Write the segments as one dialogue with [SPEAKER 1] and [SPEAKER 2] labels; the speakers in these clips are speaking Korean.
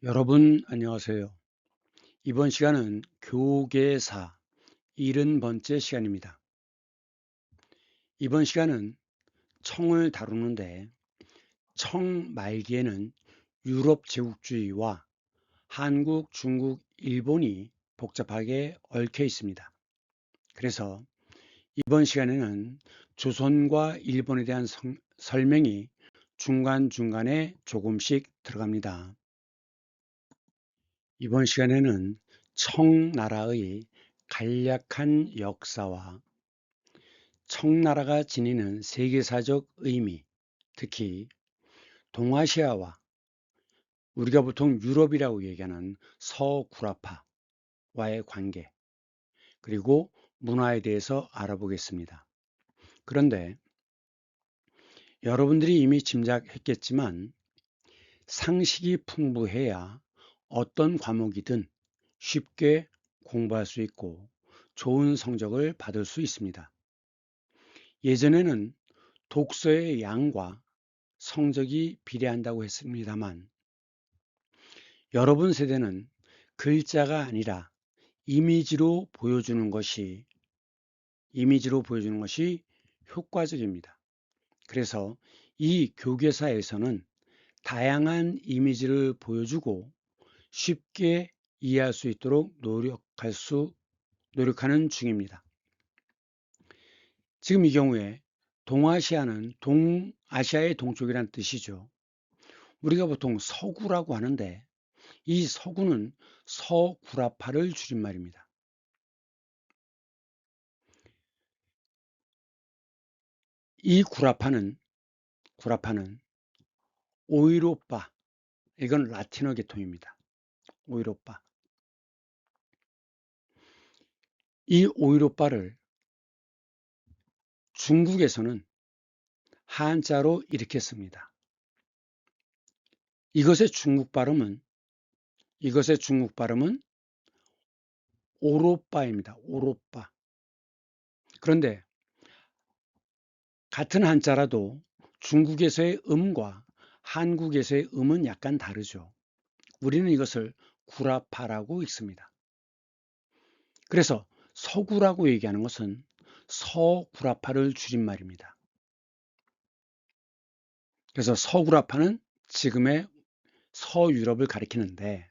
[SPEAKER 1] 여러분 안녕하세요. 이번 시간은 교계사 70번째 시간입니다. 이번 시간은 청을 다루는데 청 말기에는 유럽 제국주의와 한국, 중국, 일본이 복잡하게 얽혀 있습니다. 그래서 이번 시간에는 조선과 일본에 대한 설명이 중간중간에 조금씩 들어갑니다. 이번 시간에는 청나라의 간략한 역사와 청나라가 지니는 세계사적 의미, 특히 동아시아와 우리가 보통 유럽이라고 얘기하는 서구라파와의 관계, 그리고 문화에 대해서 알아보겠습니다. 그런데 여러분들이 이미 짐작했겠지만 상식이 풍부해야 어떤 과목이든 쉽게 공부할 수 있고 좋은 성적을 받을 수 있습니다. 예전에는 독서의 양과 성적이 비례한다고 했습니다만 여러분 세대는 글자가 아니라 이미지로 보여주는 것이 효과적입니다. 그래서 이 교계사에서는 다양한 이미지를 보여주고 쉽게 이해할 수 있도록 노력하는 중입니다. 지금 이 경우에 동아시아는 동아시아의 동쪽이란 뜻이죠. 우리가 보통 서구라고 하는데 이 서구는 서구라파를 줄임말입니다. 이 구라파는 오이로빠, 이건 라틴어 계통입니다. 오이로빠. 이 오이로빠를 중국에서는 한자로 이렇게 씁니다. 이것의 중국 발음은 오로빠입니다. 오로빠. 그런데 같은 한자라도 중국에서의 음과 한국에서의 음은 약간 다르죠. 우리는 이것을 구라파라고 읽습니다. 그래서 서구라고 얘기하는 것은 서구라파를 줄임말입니다. 그래서 서구라파는 지금의 서유럽을 가리키는데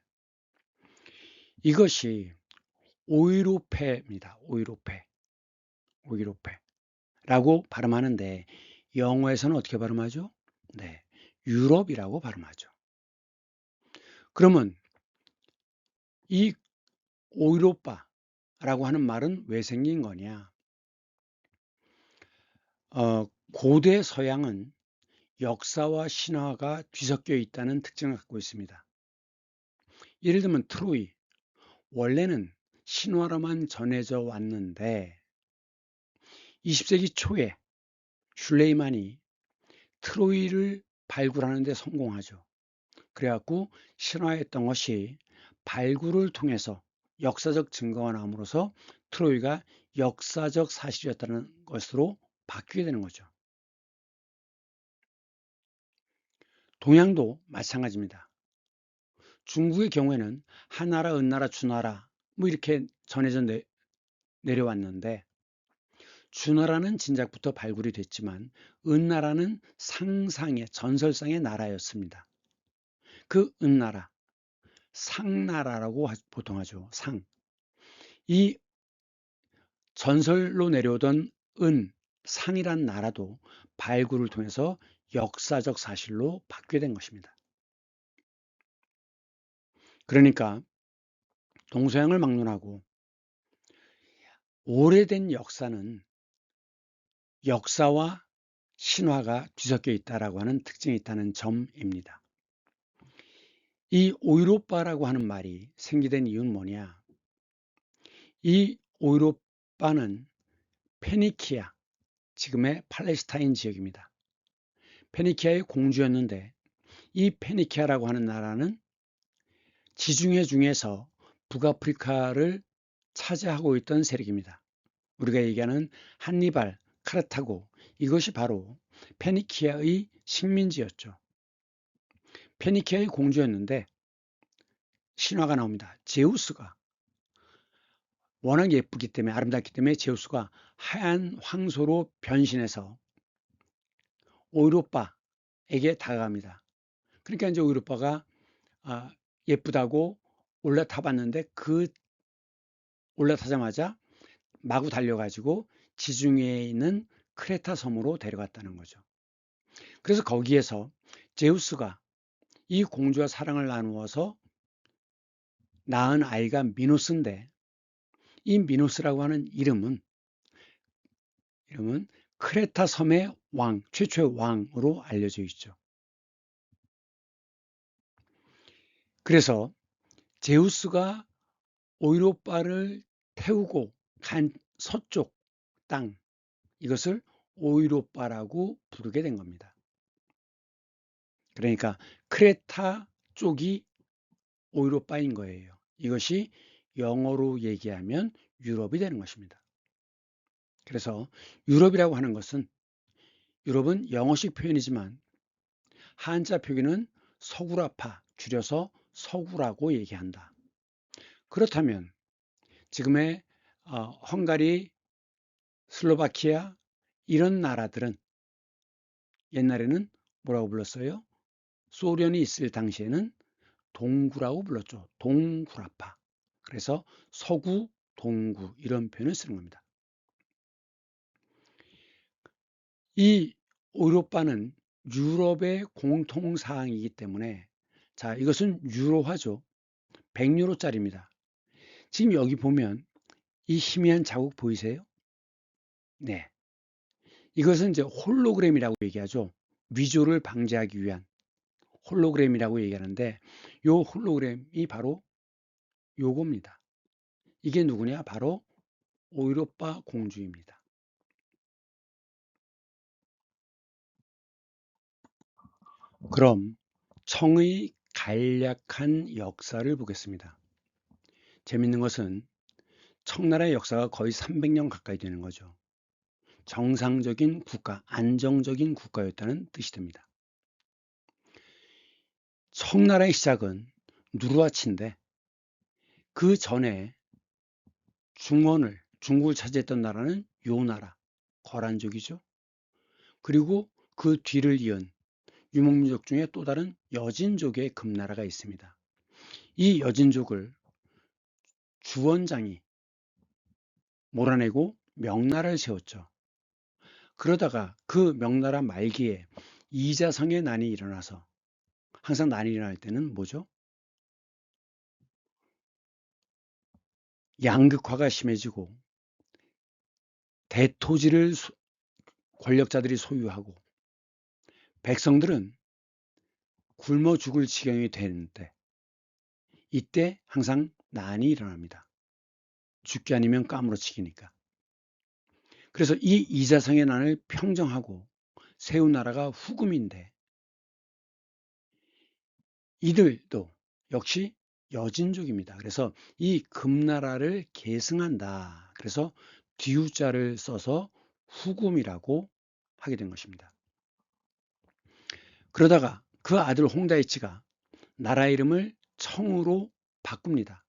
[SPEAKER 1] 이것이 오이로페입니다. 오이로페라고 발음하는데 영어에서는 어떻게 발음하죠? 네, 유럽이라고 발음하죠. 그러면 이 오이로빠라고 하는 말은 왜 생긴 거냐? 고대 서양은 역사와 신화가 뒤섞여 있다는 특징을 갖고 있습니다. 예를 들면 트로이, 원래는 신화로만 전해져 왔는데 20세기 초에 슐레이만이 트로이를 발굴하는 데 성공하죠. 그래갖고 신화했던 것이 발굴을 통해서 역사적 증거가 나옴으로써 트로이가 역사적 사실이었다는 것으로 바뀌게 되는 거죠. 동양도 마찬가지입니다. 중국의 경우에는 한나라, 은나라, 주나라 뭐 이렇게 전해져 내려왔는데 주나라는 진작부터 발굴이 됐지만 은나라는 상상의 전설상의 나라였습니다. 그 은나라, 상나라라고 보통 하죠. 이 전설로 내려오던 상이란 나라도 발굴을 통해서 역사적 사실로 바뀌게 된 것입니다. 그러니까 동서양을 막론하고 오래된 역사와 신화가 뒤섞여 있다라고 하는 특징이 있다는 점입니다. 이 오이로빠라고 하는 말이 생기된 이유는 뭐냐? 이 오이로빠는 페니키아, 지금의 팔레스타인 지역입니다. 페니키아의 공주였는데 이 페니키아라고 하는 나라는 지중해 중에서 북아프리카를 차지하고 있던 세력입니다. 우리가 얘기하는 한니발, 카르타고, 이것이 바로 페니키아의 식민지였죠. 페니키아의 공주였는데 신화가 나옵니다. 제우스가 워낙 예쁘기 때문에 아름답기 때문에 제우스가 하얀 황소로 변신해서 오이로빠에게 다가갑니다. 그러니까 이제 오이로빠가 예쁘다고 올라타 봤는데 그 올라타자마자 마구 달려가지고 지중해에 있는 크레타 섬으로 데려갔다는 거죠. 그래서 거기에서 제우스가 이 공주와 사랑을 나누어서 낳은 아이가 미노스인데 이 미노스라고 하는 이름은 크레타 섬의 왕, 최초의 왕으로 알려져 있죠. 그래서 제우스가 오이로빠를 태우고 간 서쪽 땅, 이것을 오이로빠라고 부르게 된 겁니다. 그러니까 크레타 쪽이 오이로빠인 거예요. 이것이 영어로 얘기하면 유럽이 되는 것입니다. 그래서 유럽이라고 하는 것은 유럽은 영어식 표현이지만 한자 표기는 서구라파, 줄여서 서구라고 얘기한다. 그렇다면 지금의 헝가리, 슬로바키아 이런 나라들은 옛날에는 뭐라고 불렀어요? 소련이 있을 당시에는 동구라고 불렀죠. 동구라파. 그래서 서구, 동구 이런 표현을 쓰는 겁니다. 이 오이로빠는 유럽의 공통사항이기 때문에 자, 이것은 유로화죠. 100유로짜리입니다. 지금 여기 보면 이 희미한 자국 보이세요? 네. 이것은 이제 홀로그램이라고 얘기하죠. 위조를 방지하기 위한 홀로그램이라고 얘기하는데 요 홀로그램이 바로 요겁니다. 이게 누구냐? 바로 오이로빠 공주입니다. 그럼 청의 간략한 역사를 보겠습니다. 재밌는 것은 청나라의 역사가 거의 300년 가까이 되는 거죠. 정상적인 국가, 안정적인 국가였다는 뜻이 됩니다. 청나라의 시작은 누르하치인데 그 전에 중국을 차지했던 나라는 요 나라, 거란족이죠. 그리고 그 뒤를 이은 유목민족 중에 또 다른 여진족의 금나라가 있습니다. 이 여진족을 주원장이 몰아내고 명나라를 세웠죠. 그러다가 그 명나라 말기에 이자성의 난이 일어나서 항상 난이 일어날 때는 뭐죠? 양극화가 심해지고 대토지를 권력자들이 소유하고 백성들은 굶어 죽을 지경이 되는데 이때 항상 난이 일어납니다. 죽기 아니면 까무러치기니까. 그래서 이 이자성의 난을 평정하고 세운 나라가 후금인데 이들도 역시 여진족입니다. 그래서 이 금나라를 계승한다. 그래서 뒤우자를 써서 후금이라고 하게 된 것입니다. 그러다가 그 아들 홍다이치가 나라 이름을 청으로 바꿉니다.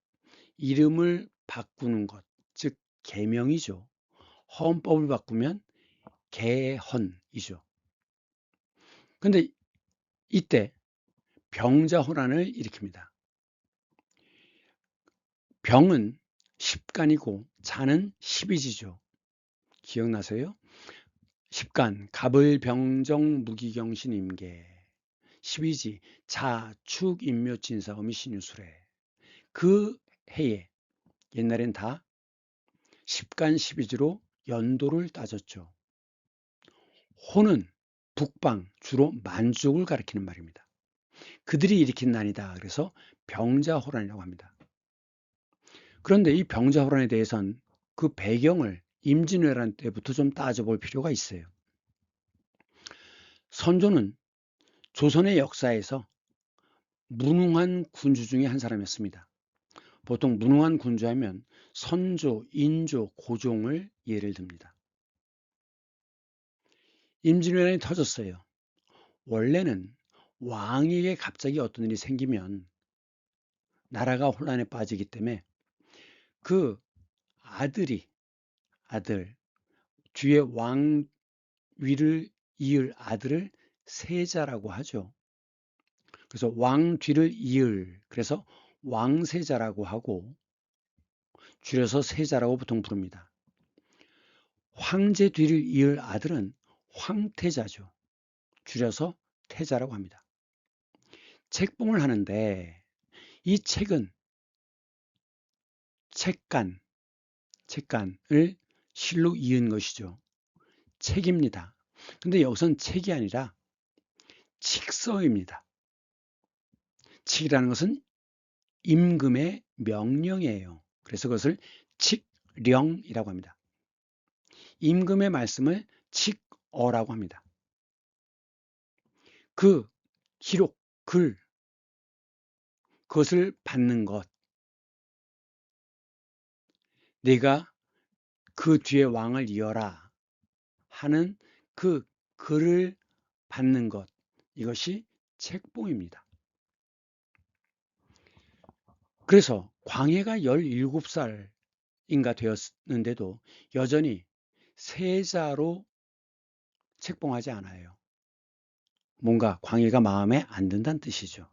[SPEAKER 1] 이름을 바꾸는 것, 즉 개명이죠. 헌법을 바꾸면 개헌이죠. 그런데 이때 병자호란을 일으킵니다. 병은 십간이고 자는 십이지죠. 기억나세요? 십간, 갑을병정 무기경신임계, 십이지, 자, 축, 인묘, 진사, 어미, 신유술에. 그 해에 옛날엔 다 십간, 십이지로 연도를 따졌죠. 호는 북방, 주로 만주족을 가리키는 말입니다. 그들이 일으킨 난이다. 그래서 병자호란이라고 합니다. 그런데 이 병자호란에 대해선 그 배경을 임진왜란 때부터 좀 따져볼 필요가 있어요. 선조는 조선의 역사에서 무능한 군주 중에 한 사람이었습니다. 보통 무능한 군주하면 선조, 인조, 고종을 예를 듭니다. 임진왜란이 터졌어요. 원래는 왕에게 갑자기 어떤 일이 생기면 나라가 혼란에 빠지기 때문에 그 아들, 뒤에 왕 위를 이을 아들을 세자라고 하죠. 그래서 왕 뒤를 이을, 그래서 왕세자라고 하고 줄여서 세자라고 보통 부릅니다. 황제 뒤를 이을 아들은 황태자죠. 줄여서 태자라고 합니다. 책봉을 하는데 이 책은 책간을 실로 이은 것이죠. 책입니다. 근데 여기선 책이 아니라 칙서입니다. 칙이라는 것은 임금의 명령이에요. 그래서 그것을 칙령이라고 합니다. 임금의 말씀을 칙어라고 합니다. 그 기록, 글, 그것을 받는 것, 내가 그 뒤에 왕을 이어라 하는 그 글을 받는 것, 이것이 책봉입니다. 그래서 광해가 17살인가 되었는데도 여전히 세자로 책봉하지 않아요. 뭔가 광해가 마음에 안 든다는 뜻이죠.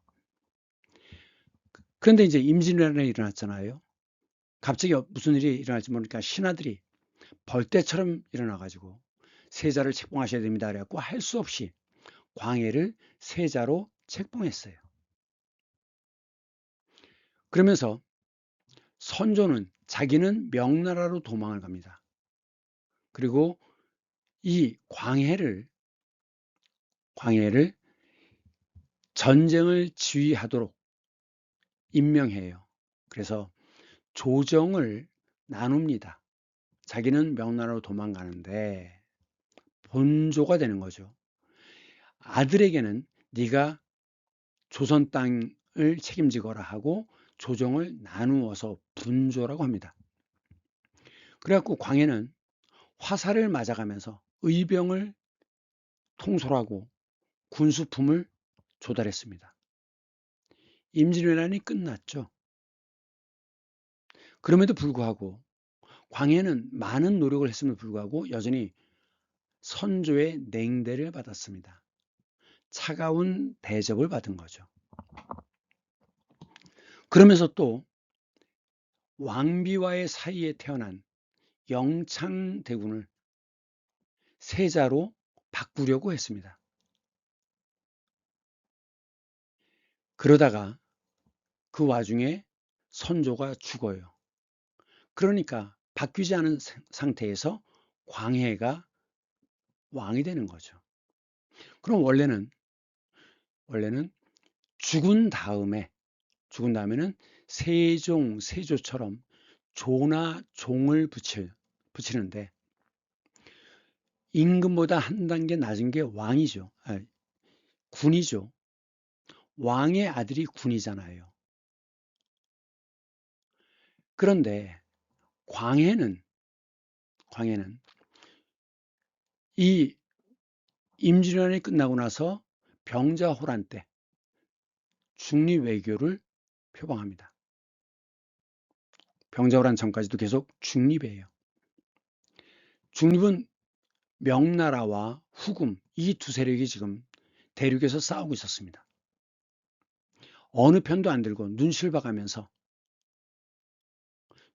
[SPEAKER 1] 그런데 이제 임진왜란이 일어났잖아요. 갑자기 무슨 일이 일어날지 모르니까 신하들이 벌떼처럼 일어나가지고 세자를 책봉하셔야 됩니다. 그래갖고 할 수 없이 광해를 세자로 책봉했어요. 그러면서 선조는 자기는 명나라로 도망을 갑니다. 그리고 이 광해를 전쟁을 지휘하도록 임명해요. 그래서 조정을 나눕니다. 자기는 명나라로 도망가는데 본조가 되는 거죠. 아들에게는 네가 조선 땅을 책임지거라 하고 조정을 나누어서 분조라고 합니다. 그래갖고 광해는 화살을 맞아가면서 의병을 통솔하고 군수품을 조달했습니다. 임진왜란이 끝났죠. 그럼에도 불구하고 광해는 많은 노력을 했음에도 불구하고 여전히 선조의 냉대를 받았습니다. 차가운 대접을 받은 거죠. 그러면서 또 왕비와의 사이에 태어난 영창대군을 세자로 바꾸려고 했습니다. 그러다가 그 와중에 선조가 죽어요. 그러니까 바뀌지 않은 상태에서 광해가 왕이 되는 거죠. 그럼 원래는 죽은 다음에는 세조처럼 조나 종을 붙이는데 임금보다 한 단계 낮은 게 왕이죠. 군이죠. 왕의 아들이 군이잖아요. 그런데 광해는 이 임진왜란이 끝나고 나서 병자호란 때 중립외교를 표방합니다. 병자호란 전까지도 계속 중립이에요. 중립은 명나라와 후금 이 두 세력이 지금 대륙에서 싸우고 있었습니다. 어느 편도 안 들고 눈실 봐가면서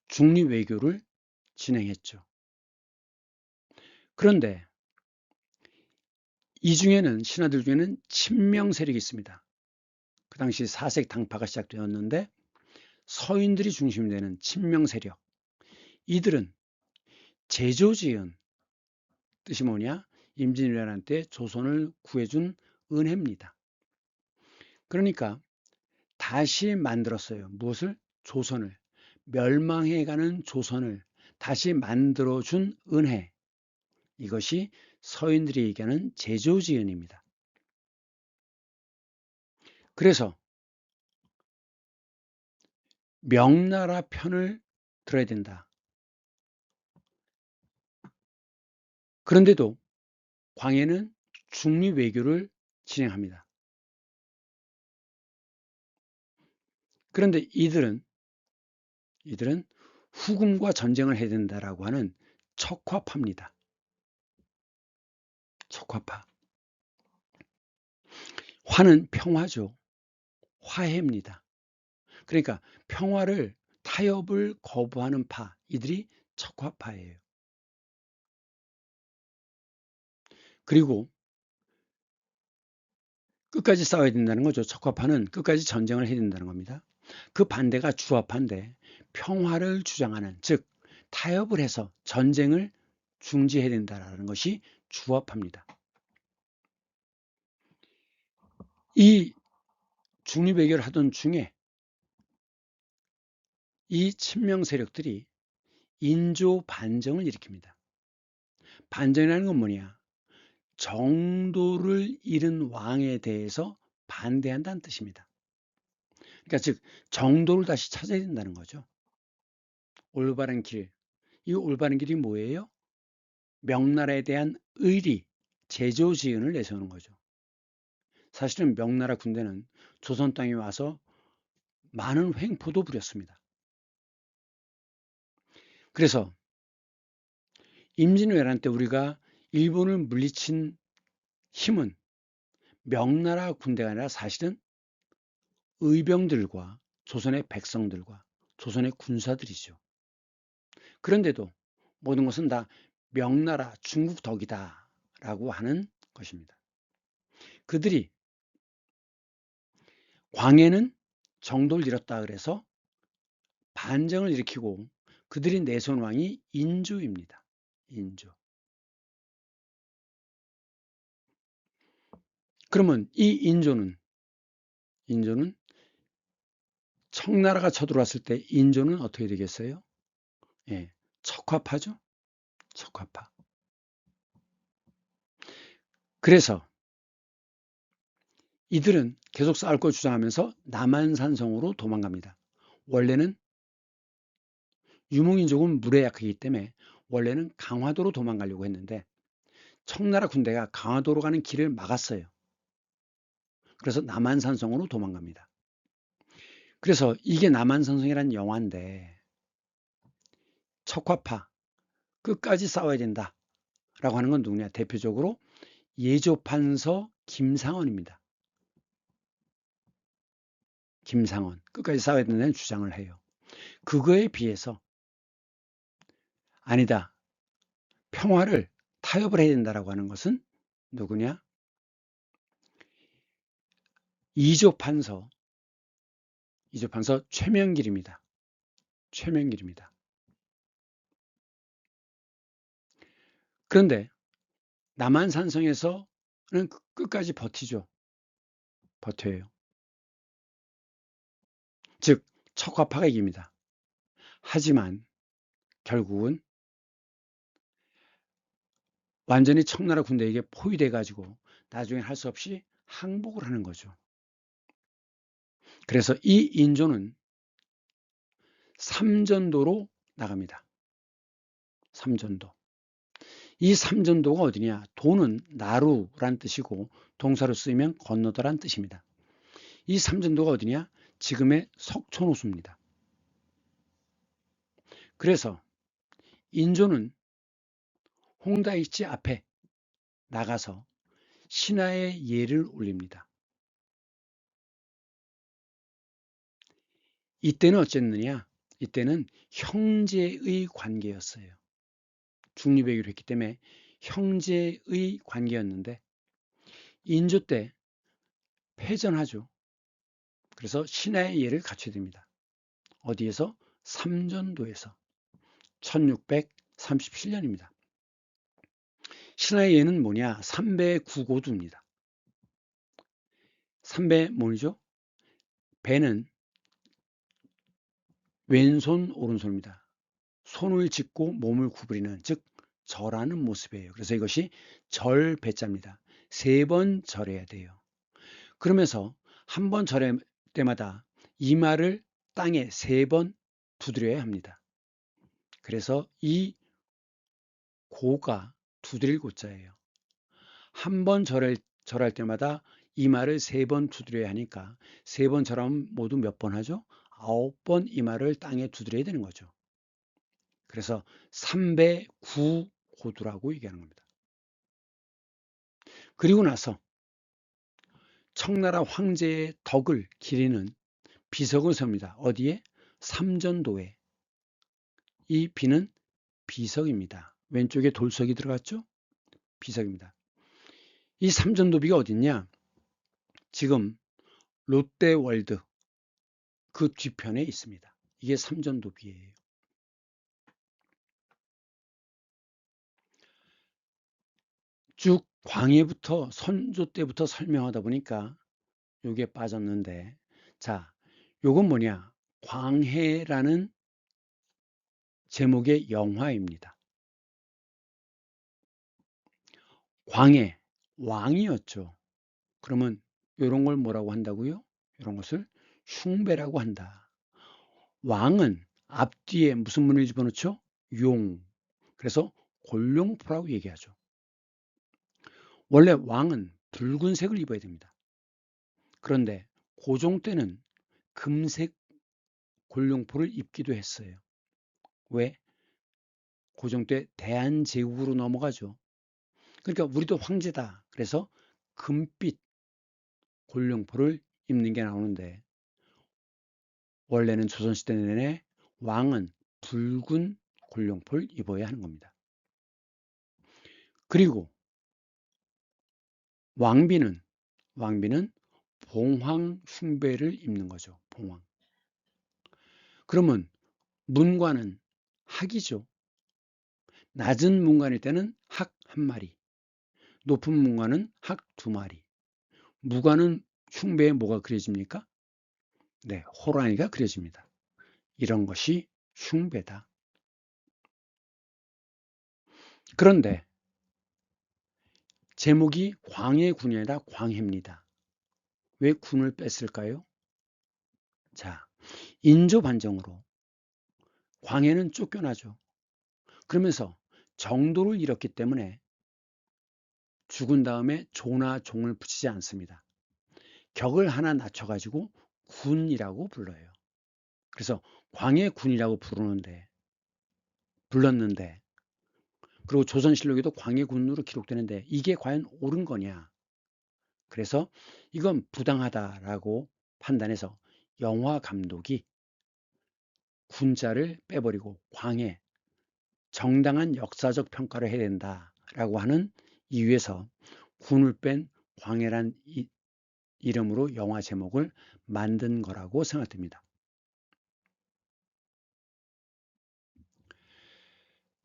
[SPEAKER 1] 중립외교를 진행했죠. 그런데 이 중에는 신하들 중에는 친명 세력이 있습니다. 그 당시 사색 당파가 시작되었는데 서인들이 중심이 되는 친명 세력, 이들은 제조지은, 뜻이 뭐냐? 임진왜란 때 조선을 구해준 은혜입니다. 그러니까 다시 만들었어요. 무엇을? 조선을. 멸망해가는 조선을 다시 만들어준 은혜. 이것이 서인들이 얘기하는 제조지은입니다. 그래서 명나라 편을 들어야 된다. 그런데도 광해는 중립외교를 진행합니다. 그런데 이들은 후금과 전쟁을 해야 된다라고 하는 척화파입니다. 척화파. 화는 평화죠. 화해입니다. 그러니까 평화를, 타협을 거부하는 파, 이들이 척화파예요. 그리고 끝까지 싸워야 된다는 거죠. 척화파는 끝까지 전쟁을 해야 된다는 겁니다. 그 반대가 주화파인데 평화를 주장하는, 즉 타협을 해서 전쟁을 중지해야 된다는 것이 주화파입니다. 이 중립외교를 하던 중에 이 친명 세력들이 인조 반정을 일으킵니다. 반정이라는 건 뭐냐? 정도를 잃은 왕에 대해서 반대한다는 뜻입니다. 그러니까 즉 정도를 다시 찾아야 된다는 거죠. 올바른 길. 이 올바른 길이 뭐예요? 명나라에 대한 의리, 제조지은을 내세우는 거죠. 사실은 명나라 군대는 조선 땅에 와서 많은 횡포도 부렸습니다. 그래서 임진왜란 때 우리가 일본을 물리친 힘은 명나라 군대가 아니라 사실은 의병들과 조선의 백성들과 조선의 군사들이죠. 그런데도 모든 것은 다 명나라, 중국 덕이다 라고 하는 것입니다. 그들이 광해는 정도를 잃었다 그래서 반정을 일으키고 그들이 내세운 왕이 인조입니다. 인조. 그러면 이 인조는 청나라가 쳐들어왔을 때 인조는 어떻게 되겠어요? 예, 척화파죠. 척화파. 그래서 이들은 계속 싸울 걸 주장하면서 남한산성으로 도망갑니다. 원래는 유목민족은 물에 약하기 때문에 원래는 강화도로 도망가려고 했는데 청나라 군대가 강화도로 가는 길을 막았어요. 그래서 남한산성으로 도망갑니다. 그래서 이게 남한산성이라는 영화인데 척화파 끝까지 싸워야 된다 라고 하는 건 누구냐? 대표적으로 예조판서 김상원입니다. 김상원 끝까지 싸워야 된다는 주장을 해요. 그거에 비해서 아니다. 평화를 타협을 해야 된다라고 하는 것은 누구냐? 이조판서 최명길입니다. 최명길입니다. 그런데 남한산성에서는 끝까지 버티죠. 버텨요. 즉 척화파가 이깁니다. 하지만 결국은 완전히 청나라 군대에게 포위돼 가지고 나중에 할 수 없이 항복을 하는 거죠. 그래서 이 인조는 삼전도로 나갑니다. 삼전도. 이 삼전도가 어디냐? 도는 나루란 뜻이고 동사로 쓰이면 건너다란 뜻입니다. 이 삼전도가 어디냐? 지금의 석촌호수입니다. 그래서 인조는 홍다이치 앞에 나가서 신하의 예를 올립니다. 이때는 어쨌느냐? 이때는 형제의 관계였어요. 중립외교를 했기 때문에 형제의 관계였는데 인조 때 패전하죠. 그래서 신하의 예를 갖춰야 됩니다. 어디에서? 삼전도에서 1637년입니다. 신하의 예는 뭐냐? 삼배 구고두입니다. 삼배 뭐죠? 배는 왼손 오른손입니다. 손을 짚고 몸을 구부리는, 즉 절하는 모습이에요. 그래서 이것이 절배자입니다. 3번 절해야 돼요. 그러면서 한 번 절할 때마다 이마를 땅에 3번 두드려야 합니다. 그래서 이 고가 두드릴 고자예요. 한 번 절할 때마다 이마를 3번 두드려야 하니까 3번 절하면 모두 몇 번 하죠? 9번 이마를 땅에 두드려야 되는 거죠. 그래서 3배 9호두라고 얘기하는 겁니다. 그리고 나서 청나라 황제의 덕을 기리는 비석을 세웁니다. 어디에? 삼전도에. 이 비는 비석입니다. 왼쪽에 돌석이 들어갔죠? 비석입니다. 이 삼전도비가 어딨냐? 지금 롯데월드 그 뒤편에 있습니다. 이게 삼전도비예요. 쭉 광해부터 선조 때부터 설명하다 보니까 요게 빠졌는데, 자, 요건 뭐냐? 광해라는 제목의 영화입니다. 광해, 왕이었죠. 그러면 이런 걸 뭐라고 한다고요? 이런 것을 흉배라고 한다. 왕은 앞뒤에 무슨 문을 집어넣죠? 용. 그래서 골룡포라고 얘기하죠. 원래 왕은 붉은색을 입어야 됩니다. 그런데 고종 때는 금색 골룡포를 입기도 했어요. 왜? 고종 때 대한제국으로 넘어가죠. 그러니까 우리도 황제다. 그래서 금빛 골룡포를 입는 게 나오는데, 원래는 조선시대 내내 왕은 붉은 골룡포를 입어야 하는 겁니다. 그리고 왕비는 봉황 흉배를 입는 거죠. 봉황. 그러면 문관은 학이죠. 낮은 문관일 때는 학 한 마리, 높은 문관은 학 두 마리. 무관은 흉배에 뭐가 그려집니까? 네, 호랑이가 그려집니다. 이런 것이 흉배다. 그런데 제목이 광해군이 아니라 광해입니다. 왜 군을 뺐을까요? 자, 인조 반정으로 광해는 쫓겨나죠. 그러면서 정도를 잃었기 때문에 죽은 다음에 조나 종을 붙이지 않습니다. 격을 하나 낮춰가지고 군이라고 불러요. 그래서 광해군이라고 불렀는데, 그리고 조선실록에도 광해군으로 기록되는데 이게 과연 옳은 거냐? 그래서 이건 부당하다라고 판단해서 영화 감독이 군자를 빼버리고 광해, 정당한 역사적 평가를 해야 된다라고 하는 이유에서 군을 뺀 광해란 이름으로 영화 제목을 만든 거라고 생각됩니다.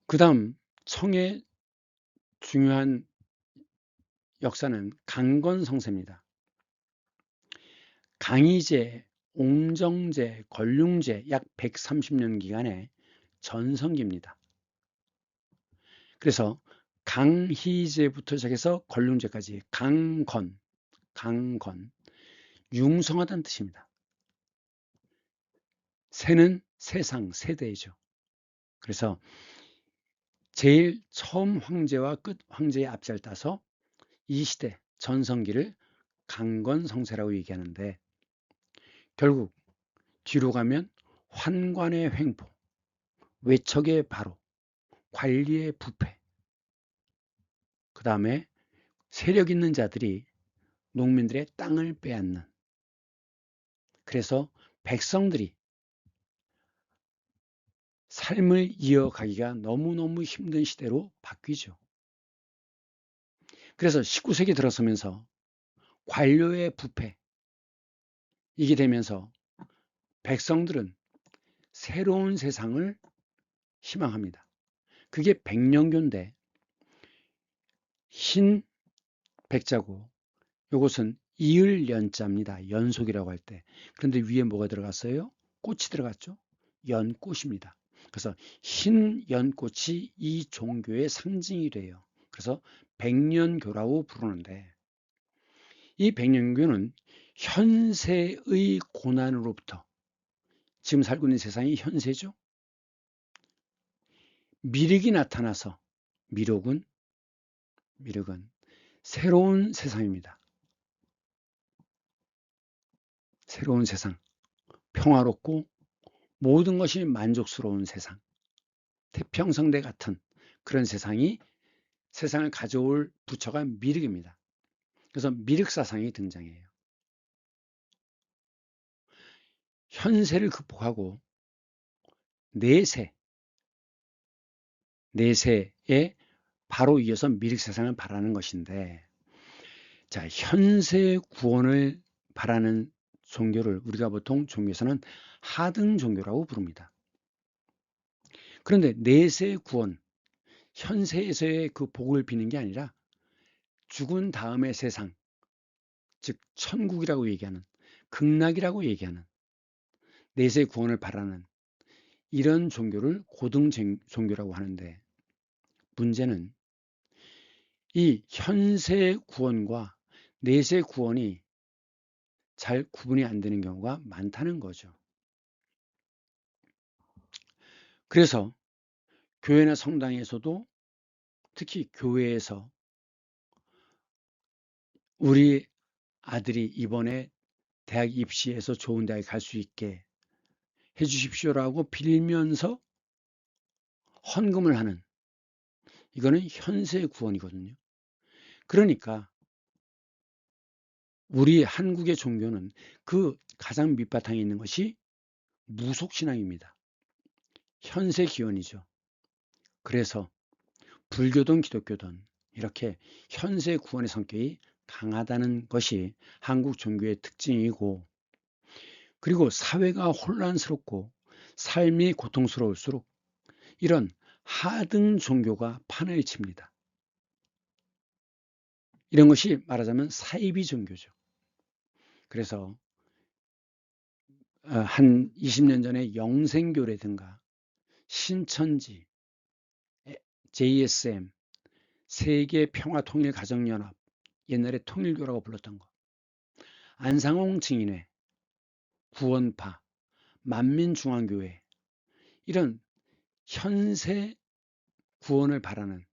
[SPEAKER 1] 그 다음 청의 중요한 역사는 강건성세입니다. 강희제, 옹정제, 권륭제 약 130년 기간의 전성기입니다. 그래서 강희제부터 시작해서 권륭제까지 강건, 융성하다는 뜻입니다. 세는 세상, 세대죠. 그래서 제일 처음 황제와 끝 황제의 앞자를 따서 이 시대 전성기를 강건성세라고 얘기하는데, 결국 뒤로 가면 환관의 횡포, 외척의 바로, 관리의 부패, 그 다음에 세력 있는 자들이 농민들의 땅을 빼앗는, 그래서 백성들이 삶을 이어가기가 너무너무 힘든 시대로 바뀌죠. 그래서 19세기 들어서면서 관료의 부패, 이게 되면서 백성들은 새로운 세상을 희망합니다. 그게 백년교인데, 흰 백자고 이것은 이을 연자입니다. 연속이라고 할 때. 그런데 위에 뭐가 들어갔어요? 꽃이 들어갔죠. 연꽃입니다. 그래서 흰 연꽃이 이 종교의 상징이 돼요. 그래서 백년교라고 부르는데, 이 백년교는 현세의 고난으로부터, 지금 살고 있는 세상이 현세죠. 미륵이 나타나서, 미륵은 새로운 세상입니다. 새로운 세상, 평화롭고 모든 것이 만족스러운 세상, 태평성대 같은 그런 세상을 가져올 부처가 미륵입니다. 그래서 미륵사상이 등장해요. 현세를 극복하고 내세에 바로 이어서 미륵사상을 바라는 것인데, 자, 현세 구원을 바라는 종교를 우리가 보통 종교에서는 하등 종교라고 부릅니다. 그런데 내세 구원, 현세에서의 그 복을 비는 게 아니라 죽은 다음의 세상, 즉 천국이라고 얘기하는, 극락이라고 얘기하는 내세 구원을 바라는 이런 종교를 고등 종교라고 하는데, 문제는 이 현세 구원과 내세 구원이 잘 구분이 안 되는 경우가 많다는 거죠. 그래서 교회나 성당에서도, 특히 교회에서 우리 아들이 이번에 대학 입시해서 좋은 대학에 갈 수 있게 해주십시오라고 빌면서 헌금을 하는, 이거는 현세 구원이거든요. 그러니까 우리 한국의 종교는 그 가장 밑바탕에 있는 것이 무속신앙입니다. 현세 기원이죠. 그래서 불교든 기독교든 이렇게 현세 구원의 성격이 강하다는 것이 한국 종교의 특징이고, 그리고 사회가 혼란스럽고 삶이 고통스러울수록 이런 하등 종교가 판을 칩니다. 이런 것이 말하자면 사이비 종교죠. 그래서 한 20년 전에 영생교라든가 신천지, JSM, 세계평화통일가정연합, 옛날에 통일교라고 불렀던 거, 안상홍 증인회, 구원파, 만민중앙교회, 이런 현세 구원을 바라는,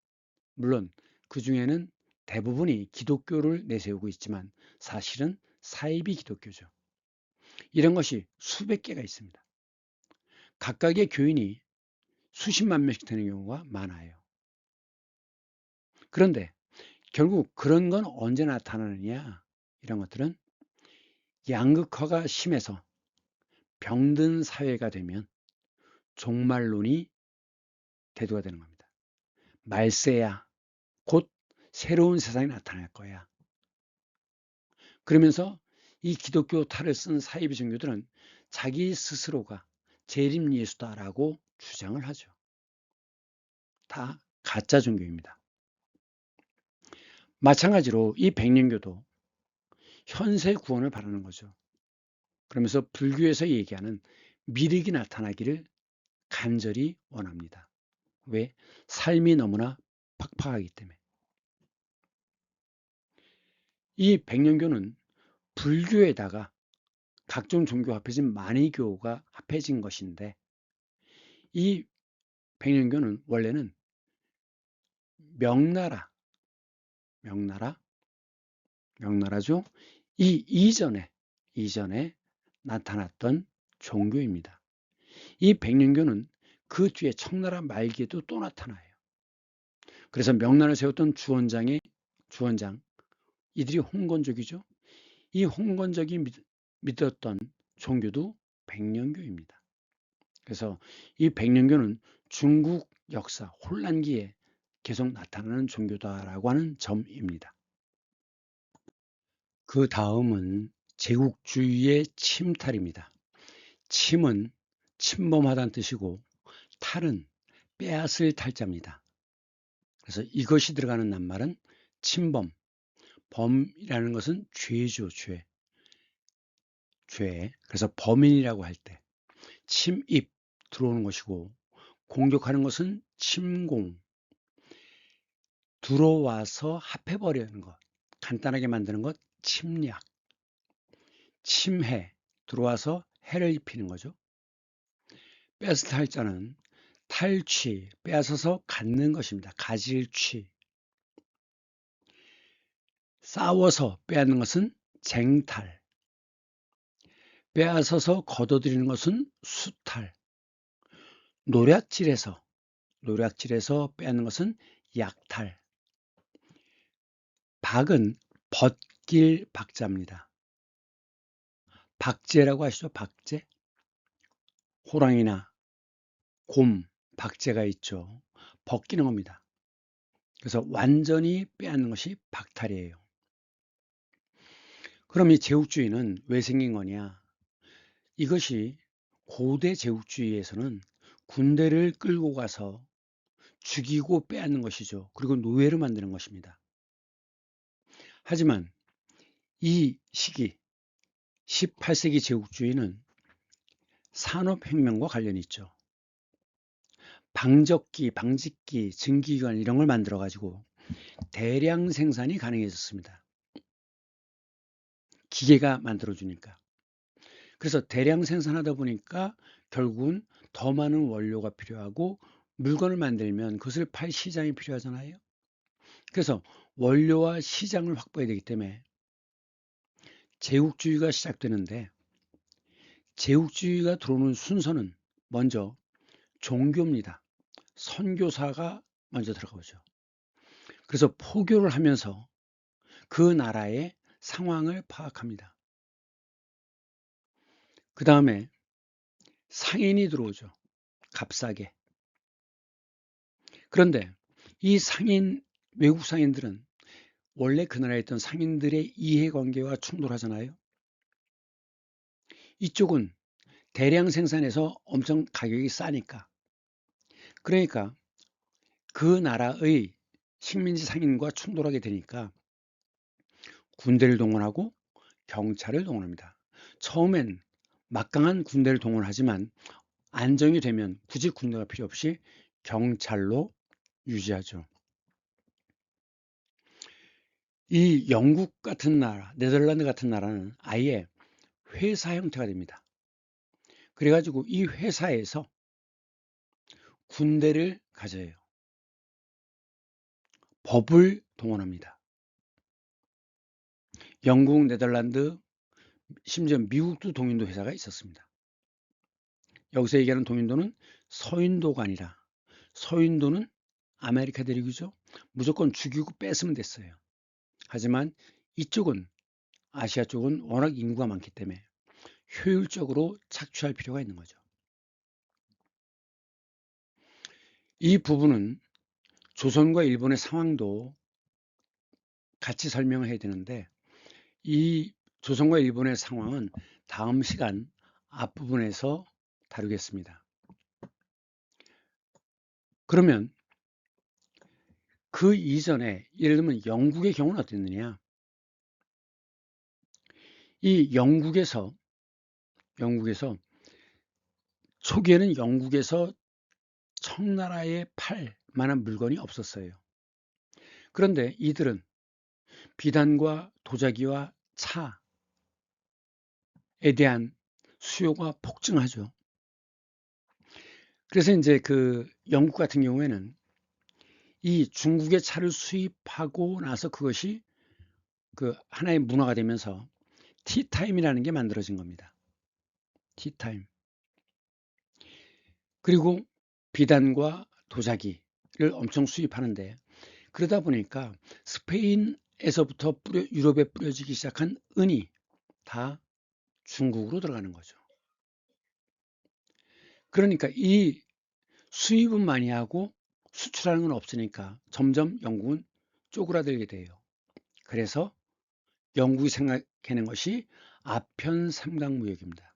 [SPEAKER 1] 물론 그 중에는 대부분이 기독교를 내세우고 있지만 사실은 사이비 기독교죠. 이런 것이 수백 개가 있습니다. 각각의 교인이 수십만 명씩 되는 경우가 많아요. 그런데 결국 그런 건 언제 나타나느냐? 이런 것들은 양극화가 심해서 병든 사회가 되면 종말론이 대두가 되는 겁니다. 말세야, 곧 새로운 세상이 나타날 거야. 그러면서 이 기독교 탈을 쓴 사이비 종교들은 자기 스스로가 재림 예수다라고 주장을 하죠. 다 가짜 종교입니다. 마찬가지로 이 백년교도 현세 구원을 바라는 거죠. 그러면서 불교에서 얘기하는 미륵이 나타나기를 간절히 원합니다. 왜? 삶이 너무나 팍팍하기 때문에. 이 백년교는 불교에다가 각종 종교가 합해진 만이교가 합해진 것인데, 이 백년교는 원래는 명나라죠. 이 이전에 나타났던 종교입니다. 이 백년교는 그 뒤에 청나라 말기에도 또 나타나요. 그래서 명나라를 세웠던 주원장, 이들이 홍건적이죠. 이 홍건적이 믿었던 종교도 백년교입니다. 그래서 이 백년교는 중국 역사 혼란기에 계속 나타나는 종교다라고 하는 점입니다. 그 다음은 제국주의의 침탈입니다. 침은 침범하다는 뜻이고, 탈은 빼앗을 탈자입니다. 그래서 이것이 들어가는 낱말은 침범, 범이라는 것은 죄죠, 죄. 그래서 범인이라고 할 때 침입, 들어오는 것이고, 공격하는 것은 침공, 들어와서 합해버리는 것, 간단하게 만드는 것, 침략, 침해, 들어와서 해를 입히는 거죠. 빼앗을 탈자는 탈취, 빼앗아서 갖는 것입니다. 가질취. 싸워서 빼앗는 것은 쟁탈. 빼앗아서 걷어들이는 것은 수탈, 노략질에서 빼앗는 것은 약탈, 박은 벗길 박자입니다. 박제라고 아시죠? 박제? 호랑이나 곰, 박제가 있죠. 벗기는 겁니다. 그래서 완전히 빼앗는 것이 박탈이에요. 그럼 이 제국주의는 왜 생긴 거냐? 이것이 고대 제국주의에서는 군대를 끌고 가서 죽이고 빼앗는 것이죠. 그리고 노예로 만드는 것입니다. 하지만 이 시기 18세기 제국주의는 산업혁명과 관련이 있죠. 방적기, 방직기, 증기기관 이런 걸 만들어 가지고 대량 생산이 가능해졌습니다. 기계가 만들어주니까. 그래서 대량 생산하다 보니까 결국은 더 많은 원료가 필요하고 물건을 만들면 그것을 팔 시장이 필요하잖아요. 그래서 원료와 시장을 확보해야 되기 때문에 제국주의가 시작되는데 제국주의가 들어오는 순서는 먼저 종교입니다. 선교사가 먼저 들어가죠. 그래서 포교를 하면서 그 나라의 상황을 파악합니다. 그 다음에 상인이 들어오죠. 값싸게. 그런데 이 상인, 외국 상인들은 원래 그 나라에 있던 상인들의 이해관계와 충돌하잖아요. 이쪽은 대량 생산해서 엄청 가격이 싸니까. 그러니까 그 나라의 식민지 상인과 충돌하게 되니까 군대를 동원하고 경찰을 동원합니다. 처음엔 막강한 군대를 동원하지만 안정이 되면 굳이 군대가 필요 없이 경찰로 유지하죠. 이 영국 같은 나라, 네덜란드 같은 나라는 아예 회사 형태가 됩니다. 그래가지고 이 회사에서 군대를 가져요. 법을 동원합니다. 영국, 네덜란드, 심지어 미국도 동인도 회사가 있었습니다. 여기서 얘기하는 동인도는 서인도가 아니라 서인도는 아메리카 대륙이죠. 무조건 죽이고 뺏으면 됐어요. 하지만 이쪽은 아시아 쪽은 워낙 인구가 많기 때문에 효율적으로 착취할 필요가 있는 거죠. 이 부분은 조선과 일본의 상황도 같이 설명을 해야 되는데 이 조선과 일본의 상황은 다음 시간 앞부분에서 다루겠습니다. 그러면 그 이전에 예를 들면 영국의 경우는 어땠느냐? 이 영국에서 초기에는 영국에서 청나라에 팔 만한 물건이 없었어요. 그런데 이들은 비단과 도자기와 차에 대한 수요가 폭증하죠. 그래서 이제 그 영국 같은 경우에는 이 중국의 차를 수입하고 나서 그것이 그 하나의 문화가 되면서 티타임이라는 게 만들어진 겁니다. 티타임. 그리고 비단과 도자기를 엄청 수입하는데 그러다 보니까 스페인에서부터 유럽에 뿌려지기 시작한 은이 다 중국으로 들어가는 거죠. 그러니까 이 수입은 많이 하고 수출하는 건 없으니까 점점 영국은 쪼그라들게 돼요. 그래서 영국이 생각해낸 것이 아편 삼각무역입니다.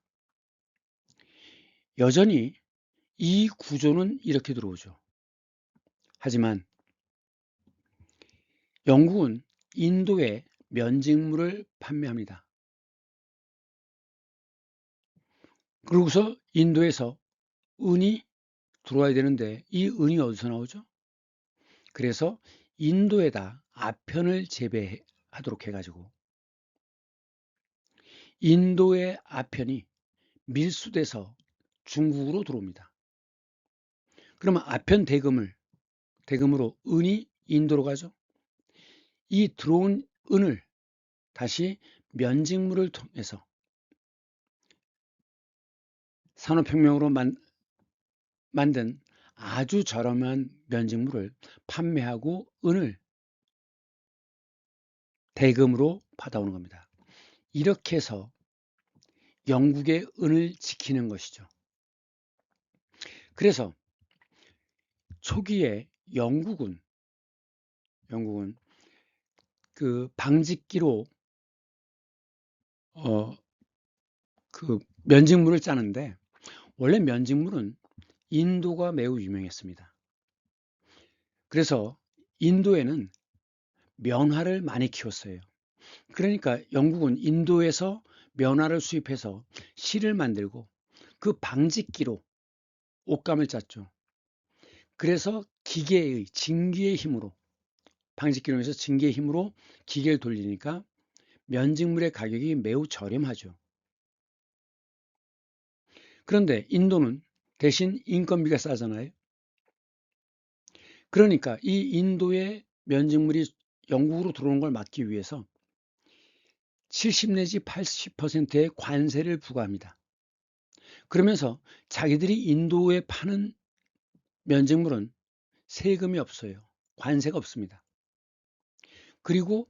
[SPEAKER 1] 여전히 이 구조는 이렇게 들어오죠. 하지만 영국은 인도에 면직물을 판매합니다. 그러고서 인도에서 은이 들어와야 되는데 이 은이 어디서 나오죠? 그래서 인도에다 아편을 재배하도록 해가지고 인도의 아편이 밀수돼서 중국으로 들어옵니다. 그러면 아편 대금으로 은이 인도로 가죠. 이 들어온 은을 다시 면직물을 통해서 산업혁명으로 만든 아주 저렴한 면직물을 판매하고 은을 대금으로 받아오는 겁니다. 이렇게 해서 영국의 은을 지키는 것이죠. 그래서 초기에 영국은 그 방직기로 그 면직물을 짜는데, 원래 면직물은 인도가 매우 유명했습니다. 그래서 인도에는 면화를 많이 키웠어요. 그러니까 영국은 인도에서 면화를 수입해서 실을 만들고 그 방직기로 옷감을 짰죠. 그래서 기계의 증기의 힘으로, 방직기로 해서 증기의 힘으로 기계를 돌리니까 면직물의 가격이 매우 저렴하죠. 그런데 인도는 대신 인건비가 싸잖아요. 그러니까 이 인도의 면직물이 영국으로 들어오는 걸 막기 위해서 70 내지 80%의 관세를 부과합니다. 그러면서 자기들이 인도에 파는 면직물은 세금이 없어요. 관세가 없습니다. 그리고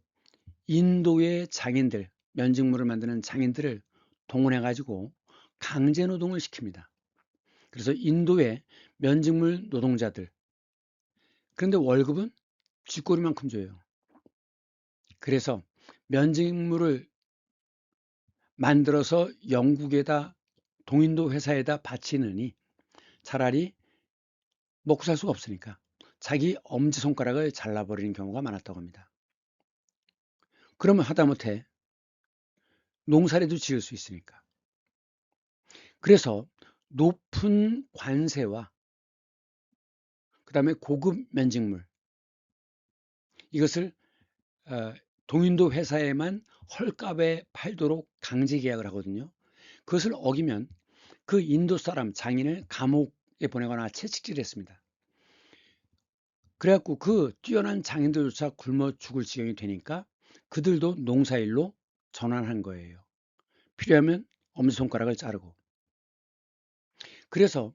[SPEAKER 1] 인도의 장인들, 면직물을 만드는 장인들을 동원해 가지고 강제 노동을 시킵니다. 그래서 인도의 면직물 노동자들, 그런데 월급은 쥐꼬리만큼 줘요. 그래서 면직물을 만들어서 영국에다, 동인도 회사에다 바치느니 차라리 먹고 살 수가 없으니까 자기 엄지손가락을 잘라버리는 경우가 많았다고 합니다. 그러면 하다못해 농사라도 지을 수 있으니까. 그래서 높은 관세와 그 다음에 고급 면직물, 이것을 동인도 회사에만 헐값에 팔도록 강제 계약을 하거든요. 그것을 어기면 그 인도 사람 장인을 감옥에 보내거나 채찍질했습니다. 그래갖고 그 뛰어난 장인들조차 굶어 죽을 지경이 되니까 그들도 농사일로 전환한 거예요. 필요하면 엄지손가락을 자르고. 그래서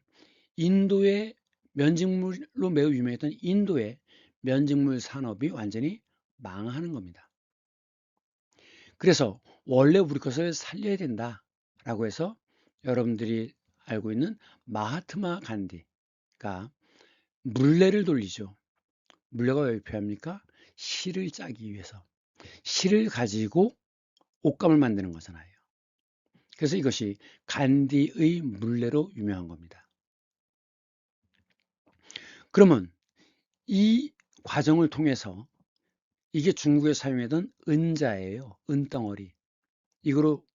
[SPEAKER 1] 인도의 면직물로 매우 유명했던 인도의 면직물 산업이 완전히 망하는 겁니다. 그래서 원래 우리 것을 살려야 된다라고 해서 여러분들이 알고 있는 마하트마 간디가 물레를 돌리죠. 물레가 왜 필요합니까? 실을 짜기 위해서. 실을 가지고 옷감을 만드는 거잖아요. 그래서 이것이 간디의 물레로 유명한 겁니다. 그러면 이 과정을 통해서 이게 중국에 사용하던 은자예요. 은덩어리. 이거로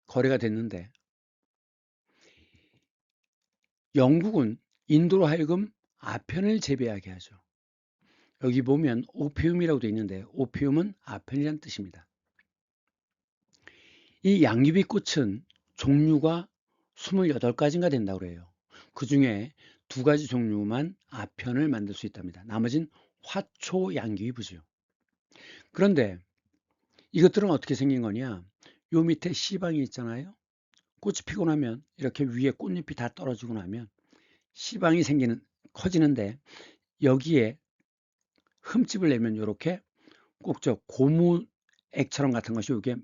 [SPEAKER 1] 거래가 됐는데 영국은 인도로 하여금 아편을 재배하게 하죠. 여기 보면 오피움이라고 되어 있는데 오피움은 아편이라는 뜻입니다. 이 양귀비꽃은 종류가 28가지인가 된다고 그래요. 그 중에 2가지 종류만 아편을 만들 수 있답니다. 나머지는 화초 양귀비죠. 그런데 이것들은 어떻게 생긴 거냐? 요 밑에 씨방이 있잖아요. 꽃이 피고 나면 이렇게 위에 꽃잎이 다 떨어지고 나면 씨방이 커지는데 여기에 흠집을 내면 이렇게 꼭 저 고무액처럼 같은 것이 이렇게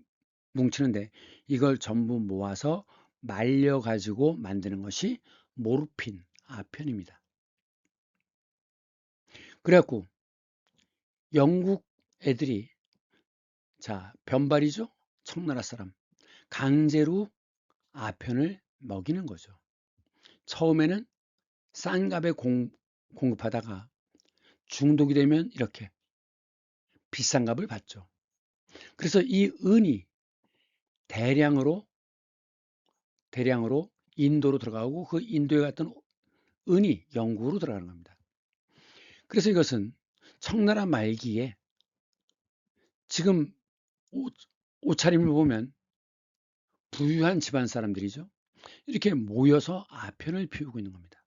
[SPEAKER 1] 뭉치는데 이걸 전부 모아서 말려 가지고 만드는 것이 모르핀, 아편입니다. 그래갖고 영국 애들이 변발이죠. 청나라 사람 강제로 아편을 먹이는 거죠. 처음에는 싼 값에 공급하다가 중독이 되면 이렇게 비싼 값을 받죠. 그래서 이 은이 대량으로 인도로 들어가고 그 인도에 갔던 은이 영국으로 들어가는 겁니다. 그래서 이것은 청나라 말기에 지금 옷차림을 보면 부유한 집안 사람들이죠. 이렇게 모여서 아편을 피우고 있는 겁니다.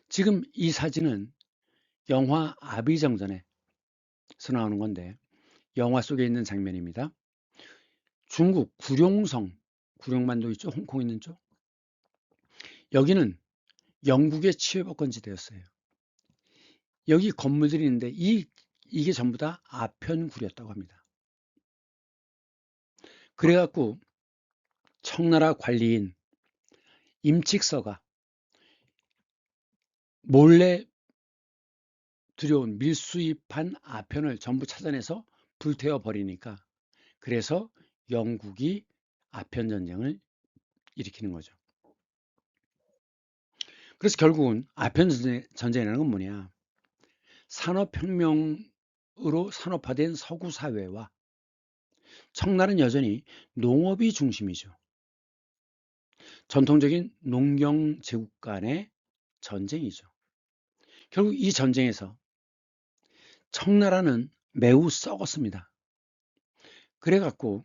[SPEAKER 1] 지금 이 사진은 영화 아비정전에서 나오는 건데 영화 속에 있는 장면입니다. 중국 구룡만도 있죠. 홍콩 있는 쪽. 여기는 영국의 치외법권지대였어요. 여기 건물들이 있는데 이게 전부 다 아편굴이었다고 합니다. 그래갖고 청나라 관리인 임칙서가 몰래 들여온 밀수입한 아편을 전부 찾아내서 불태워 버리니까, 그래서 영국이 아편 전쟁을 일으키는 거죠. 그래서 결국은 아편 전쟁이라는 건 뭐냐? 산업혁명으로 산업화된 서구 사회와 청나라는 여전히 농업이 중심이죠. 전통적인 농경 제국 간의 전쟁이죠. 결국 이 전쟁에서 청나라는 매우 썩었습니다. 그래갖고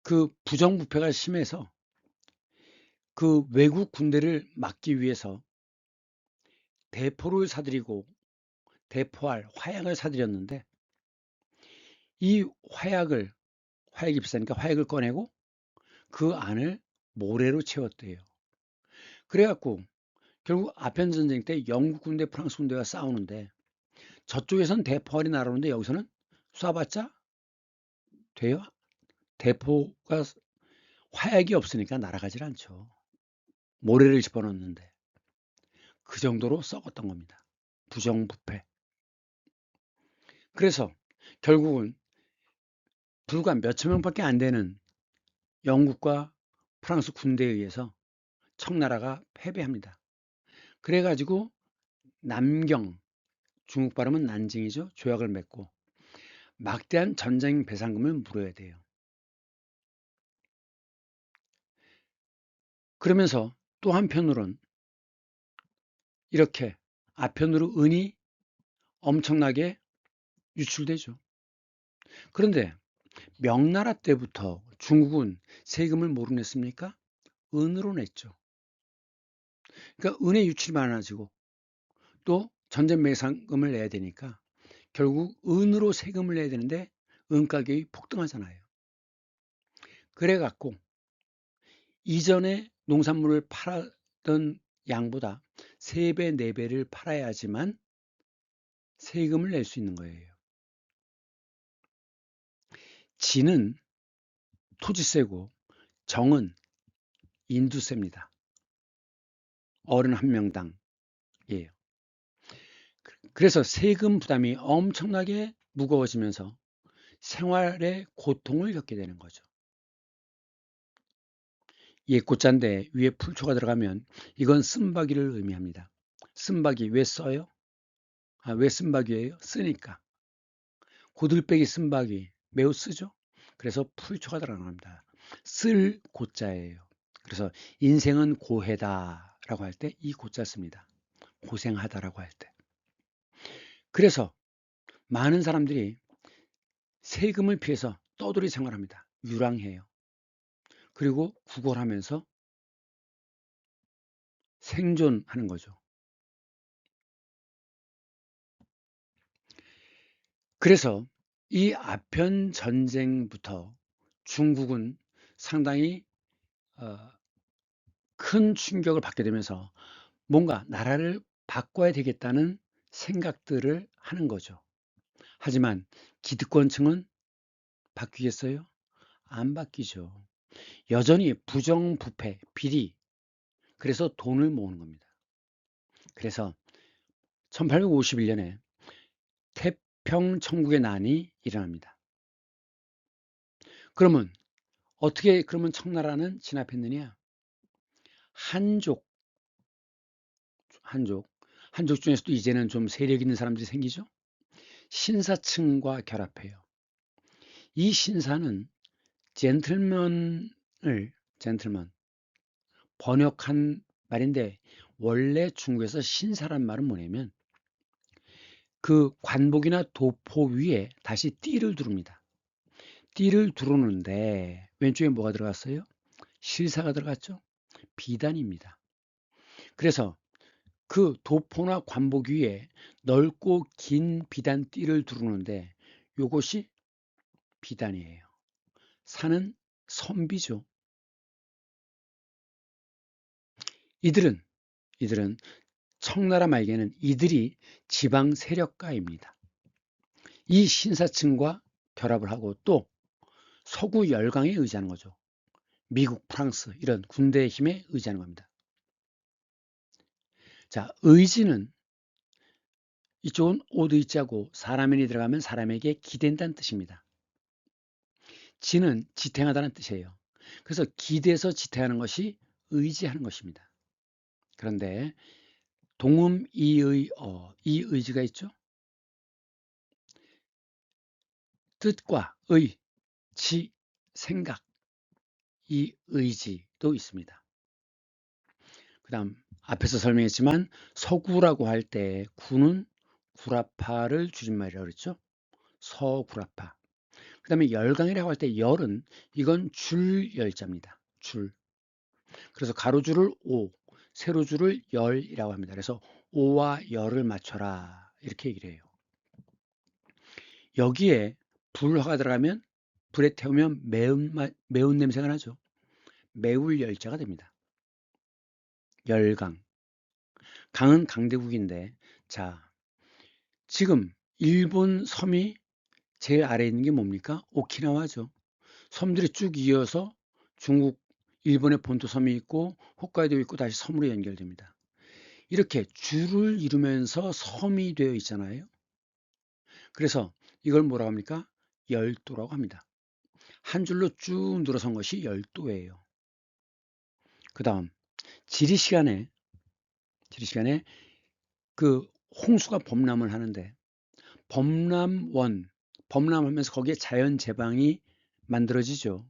[SPEAKER 1] 그 부정부패가 심해서 그 외국 군대를 막기 위해서 대포를 사들이고 대포알, 화약을 사들였는데, 이 화약이 비싸니까 화약을 꺼내고 그 안을 모래로 채웠대요. 그래갖고 결국 아편 전쟁 때 영국 군대, 프랑스 군대가 싸우는데, 저쪽에서는 대포알이 날아오는데 여기서는 쏴봤자 돼요? 대포가 화약이 없으니까 날아가질 않죠. 모래를 집어넣는데. 그 정도로 썩었던 겁니다. 부정부패. 그래서 결국은 불과 몇천 명밖에 안 되는 영국과 프랑스 군대에 의해서 청나라가 패배합니다. 그래가지고 남경, 중국 발음은 난징이죠. 조약을 맺고 막대한 전쟁 배상금을 물어야 돼요. 그러면서 또 한편으론 이렇게 아편으로 은이 엄청나게 유출되죠. 그런데 명나라 때부터 중국은 세금을 뭐로 냈습니까? 은으로 냈죠. 그러니까 은의 유출이 많아지고 또 전쟁 배상금을 내야 되니까 결국 은으로 세금을 내야 되는데 은 가격이 폭등하잖아요. 그래갖고 이전에 농산물을 팔았던 양보다 3배, 4배를 팔아야지만 세금을 낼 수 있는 거예요. 진은 토지세고 정은 인두세입니다. 어른 한 명당이에요. 그래서 세금 부담이 엄청나게 무거워지면서 생활의 고통을 겪게 되는 거죠. 옛꽃잔데 위에 풀초가 들어가면 이건 쓴바귀를 의미합니다. 쓴바귀 왜 써요? 왜 쓴바귀예요? 쓰니까. 고들빼기 쓴바귀 매우 쓰죠. 그래서 풀초가 들어갑니다. 쓸 고자예요. 그래서 인생은 고해다라고 할 때 이 고자 씁니다. 고생하다라고 할 때. 그래서 많은 사람들이 세금을 피해서 떠돌이 생활합니다. 유랑해요. 그리고 구걸하면서 생존하는 거죠. 그래서 이 아편 전쟁부터 중국은 상당히 큰 충격을 받게 되면서 뭔가 나라를 바꿔야 되겠다는 생각들을 하는 거죠. 하지만 기득권층은 바뀌겠어요? 안 바뀌죠. 여전히 부정부패, 비리, 그래서 돈을 모으는 겁니다. 그래서 1851년에 태평천국의 난이 일어납니다. 그러면 어떻게 그러면 청나라는 진압했느냐? 한족 중에서도 이제는 좀 세력 있는 사람들이 생기죠. 신사층과 결합해요. 이 신사는 젠틀먼 번역한 말인데, 원래 중국에서 신사란 말은 뭐냐면 그 관복이나 도포 위에 다시 띠를 두릅니다. 띠를 두르는데 왼쪽에 뭐가 들어갔어요? 실사가 들어갔죠. 비단입니다. 그래서 그 도포나 관복 위에 넓고 긴 비단띠를 두르는데 요것이 비단이에요. 사는 선비죠. 이들은 청나라 말기에는 이들이 지방 세력가입니다. 이 신사층과 결합을 하고 또 서구 열강에 의지하는 거죠. 미국, 프랑스 이런 군대의 힘에 의지하는 겁니다. 자, 의지는 이쪽은 오드 의자고 사람인이 들어가면 사람에게 기댄다는 뜻입니다. 지는 지탱하다는 뜻이에요. 그래서 기대서 지탱하는 것이 의지하는 것입니다. 그런데 동음 이의 이 의지가 있죠. 뜻과 의, 지, 생각 이 의지도 있습니다. 그 다음 앞에서 설명했지만 서구라고 할 때 구는 구라파를 줄임말이라고 그랬죠. 서구라파. 그 다음에 열강이라고 할 때 열은 이건 줄 열자입니다. 줄. 그래서 가로줄을 오, 세로줄을 열이라고 합니다. 그래서 오와 열을 맞춰라 이렇게 얘기를 해요. 여기에 불화가 들어가면 불에 태우면 매운 냄새가 나죠. 매울 열자가 됩니다. 열강. 강은 강대국인데 자 지금 일본 섬이 제일 아래에 있는 게 뭡니까? 오키나와죠. 섬들이 쭉 이어서 중국, 일본의 본토 섬이 있고 홋카이도 있고 다시 섬으로 연결됩니다. 이렇게 줄을 이루면서 섬이 되어 있잖아요. 그래서 이걸 뭐라고 합니까? 열도라고 합니다. 한 줄로 쭉 늘어선 것이 열도예요. 그 다음 지리 시간에 그 홍수가 범람을 하는데 범람하면서 거기에 자연 제방이 만들어지죠.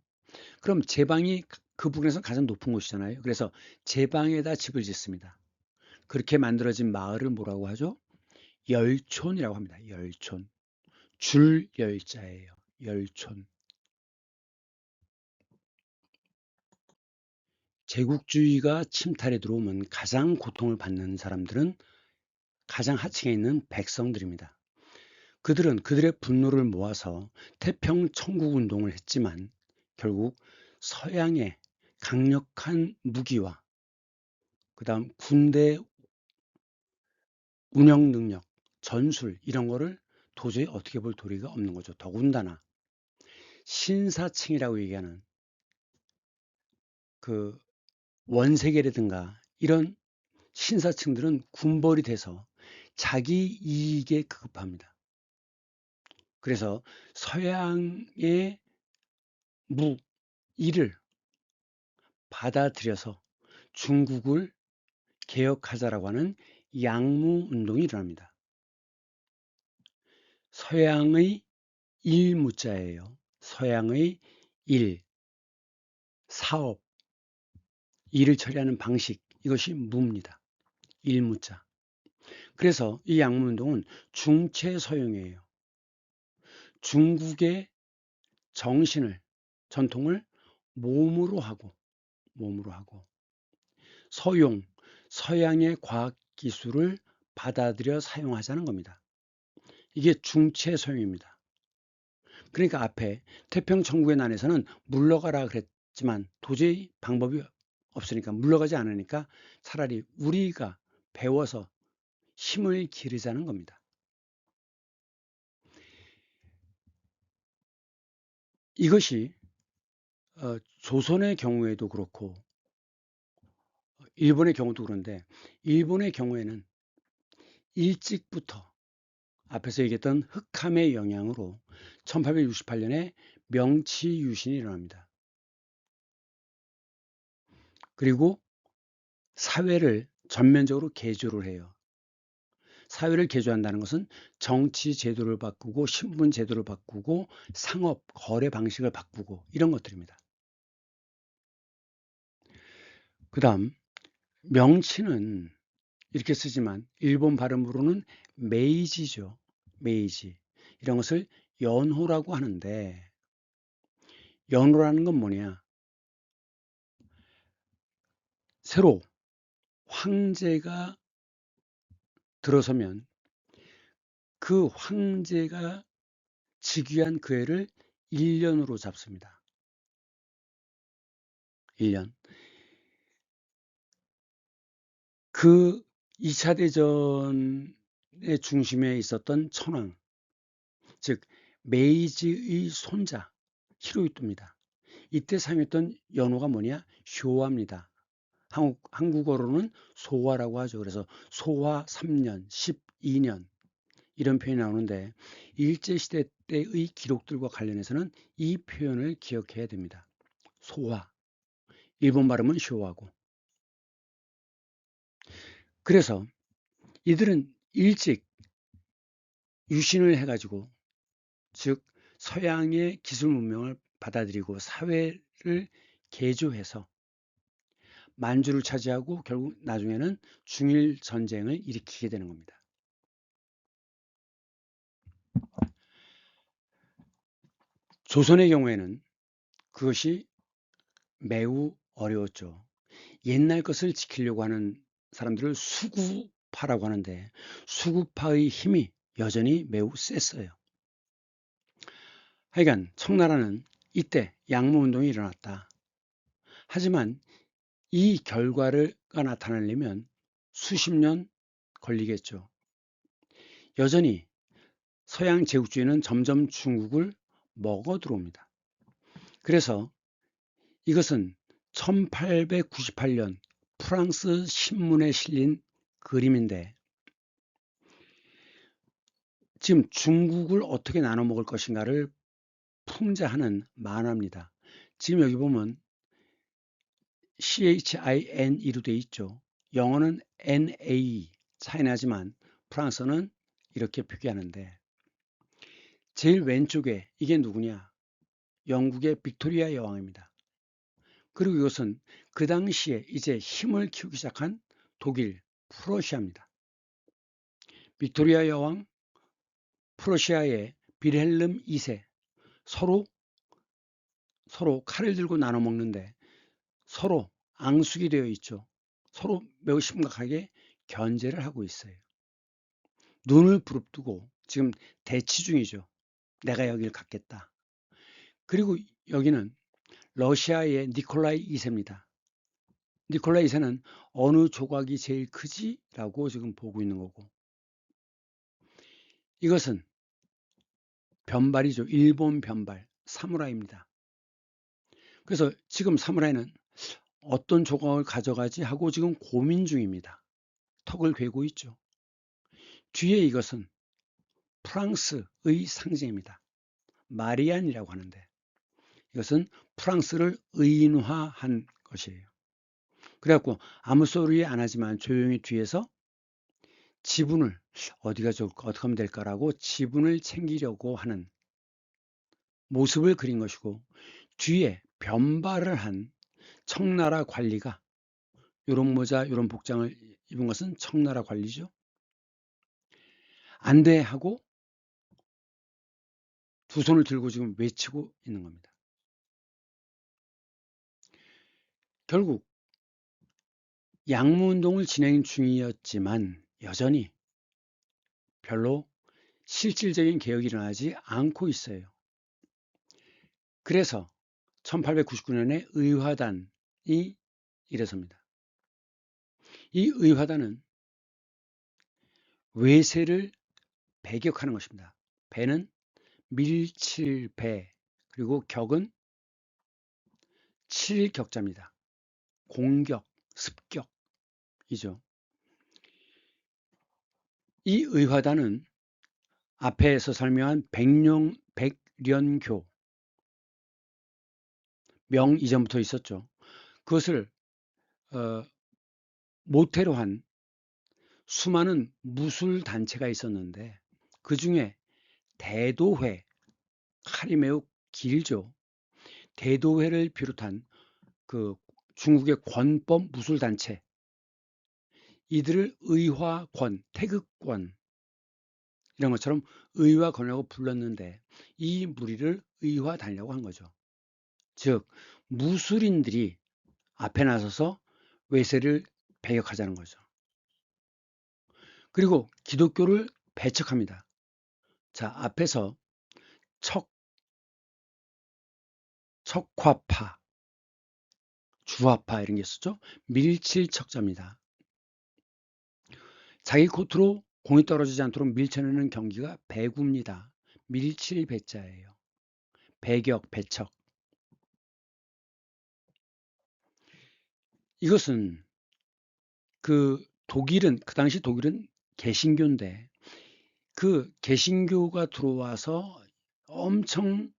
[SPEAKER 1] 그럼 제방이 그 부분에서 가장 높은 곳이잖아요. 그래서 제방에다 집을 짓습니다. 그렇게 만들어진 마을을 뭐라고 하죠? 열촌이라고 합니다. 열촌. 줄 열자예요. 열촌. 제국주의가 침탈에 들어오면 가장 고통을 받는 사람들은 가장 하층에 있는 백성들입니다. 그들은 그들의 분노를 모아서 태평천국 운동을 했지만 결국 서양의 강력한 무기와 그다음 군대 운영 능력, 전술 이런 거를 도저히 어떻게 볼 도리가 없는 거죠. 더군다나 신사층이라고 얘기하는 그 원세계라든가 이런 신사층들은 군벌이 돼서 자기 이익에 급급합니다. 그래서 서양의 무기를 받아들여서 중국을 개혁하자라고 하는 양무 운동이 일어납니다. 서양의 일무자예요. 서양의 일, 사업, 일을 처리하는 방식 이것이 무입니다. 일무자. 그래서 이 양무운동은 중체서용이에요. 중국의 정신을 전통을 몸으로 하고 서용 서양의 과학 기술을 받아들여 사용하자는 겁니다. 이게 중체서용입니다. 그러니까 앞에 태평천국의 난에서는 물러가라 그랬지만 도저히 방법이 없으니까 물러가지 않으니까 차라리 우리가 배워서 힘을 기르자는 겁니다. 이것이 조선의 경우에도 그렇고 일본의 경우도 그런데 일본의 경우에는 일찍부터 앞에서 얘기했던 흑함의 영향으로 1868년에 명치유신이 일어납니다. 그리고 사회를 전면적으로 개조를 해요. 사회를 개조한다는 것은 정치 제도를 바꾸고 신분 제도를 바꾸고 상업 거래 방식을 바꾸고 이런 것들입니다. 그 다음 명치는 이렇게 쓰지만 일본 발음으로는 메이지죠. 메이지. 이런 것을 연호라고 하는데 연호라는 건 뭐냐? 새로 황제가 들어서면 그 황제가 즉위한 그 해를 1년으로 잡습니다. 1년. 그 2차 대전의 중심에 있었던 천황, 즉 메이지의 손자 히로히토입니다. 이때 사용했던 연호가 뭐냐? 쇼와입니다. 한국어로는 소화라고 하죠. 그래서 소화 3년, 12년 이런 표현이 나오는데 일제시대 때의 기록들과 관련해서는 이 표현을 기억해야 됩니다. 소화, 일본 발음은 쇼와고. 그래서 이들은 일찍 유신을 해가지고, 즉 서양의 기술 문명을 받아들이고 사회를 개조해서 만주를 차지하고 결국 나중에는 중일 전쟁을 일으키게 되는 겁니다. 조선의 경우에는 그것이 매우 어려웠죠. 옛날 것을 지키려고 하는 사람들을 수구파라고 하는데, 수구파의 힘이 여전히 매우 셌어요. 하여간 청나라는 이때 양무운동이 일어났다. 하지만 이 결과가 나타나려면 수십 년 걸리겠죠. 여전히 서양 제국주의는 점점 중국을 먹어 들어옵니다. 그래서 이것은 1898년 프랑스 신문에 실린 그림인데, 지금 중국을 어떻게 나눠 먹을 것인가를 풍자하는 만화입니다. 지금 여기 보면 CHINE로 되어 있죠. 영어는 NA, 차이나지만 프랑스어는 이렇게 표기하는데, 제일 왼쪽에 이게 누구냐? 영국의 빅토리아 여왕입니다. 그리고 이것은 그 당시에 이제 힘을 키우기 시작한 독일, 프러시아입니다. 빅토리아 여왕, 프러시아의 빌헬름 2세, 서로 칼을 들고 나눠 먹는데 서로 앙숙이 되어 있죠. 서로 매우 심각하게 견제를 하고 있어요. 눈을 부릅뜨고 지금 대치 중이죠. 내가 여길 갖겠다. 그리고 여기는 러시아의 니콜라이 2세입니다. 니콜라이 2세는 어느 조각이 제일 크지? 라고 지금 보고 있는 거고, 이것은 변발이죠. 일본 변발, 사무라이입니다. 그래서 지금 사무라이는 어떤 조각을 가져가지 하고 지금 고민 중입니다. 턱을 괴고 있죠. 뒤에 이것은 프랑스의 상징입니다. 마리안이라고 하는데, 이것은 프랑스를 의인화한 것이에요. 그래갖고 아무 소리 안 하지만 조용히 뒤에서 지분을, 어디가 좋을까, 어떻게 하면 될까라고 지분을 챙기려고 하는 모습을 그린 것이고, 뒤에 변발을 한 청나라 관리가 요런 모자, 요런 복장을 입은 것은 청나라 관리죠. 안 돼 하고 두 손을 들고 지금 외치고 있는 겁니다. 결국 양무운동을 진행 중이었지만 여전히 별로 실질적인 개혁이 일어나지 않고 있어요. 그래서 1899년에 의화단이 일어섭니다. 이 의화단은 외세를 배격하는 것입니다. 배는 밀칠배, 그리고 격은 칠격자입니다. 공격, 습격이죠. 이 의화단은 앞에서 설명한 백련교, 명 이전부터 있었죠. 그것을 모태로 한 수많은 무술 단체가 있었는데, 그 중에 대도회, 칼이 매우 길죠. 대도회를 비롯한 그 중국의 권법 무술 단체, 이들을 의화권, 태극권 이런 것처럼 의화권이라고 불렀는데, 이 무리를 의화단이라고 한 거죠. 즉 무술인들이 앞에 나서서 외세를 배격하자는 거죠. 그리고 기독교를 배척합니다. 자, 앞에서 척화파, 주화파 이런 게 있었죠. 밀칠척자입니다. 자기 겉으로 공이 떨어지지 않도록 밀쳐내는 경기가 배구입니다. 밀칠배자예요. 배격, 배척. 이것은 그 당시 독일은 개신교인데 그 개신교가 들어와서 엄청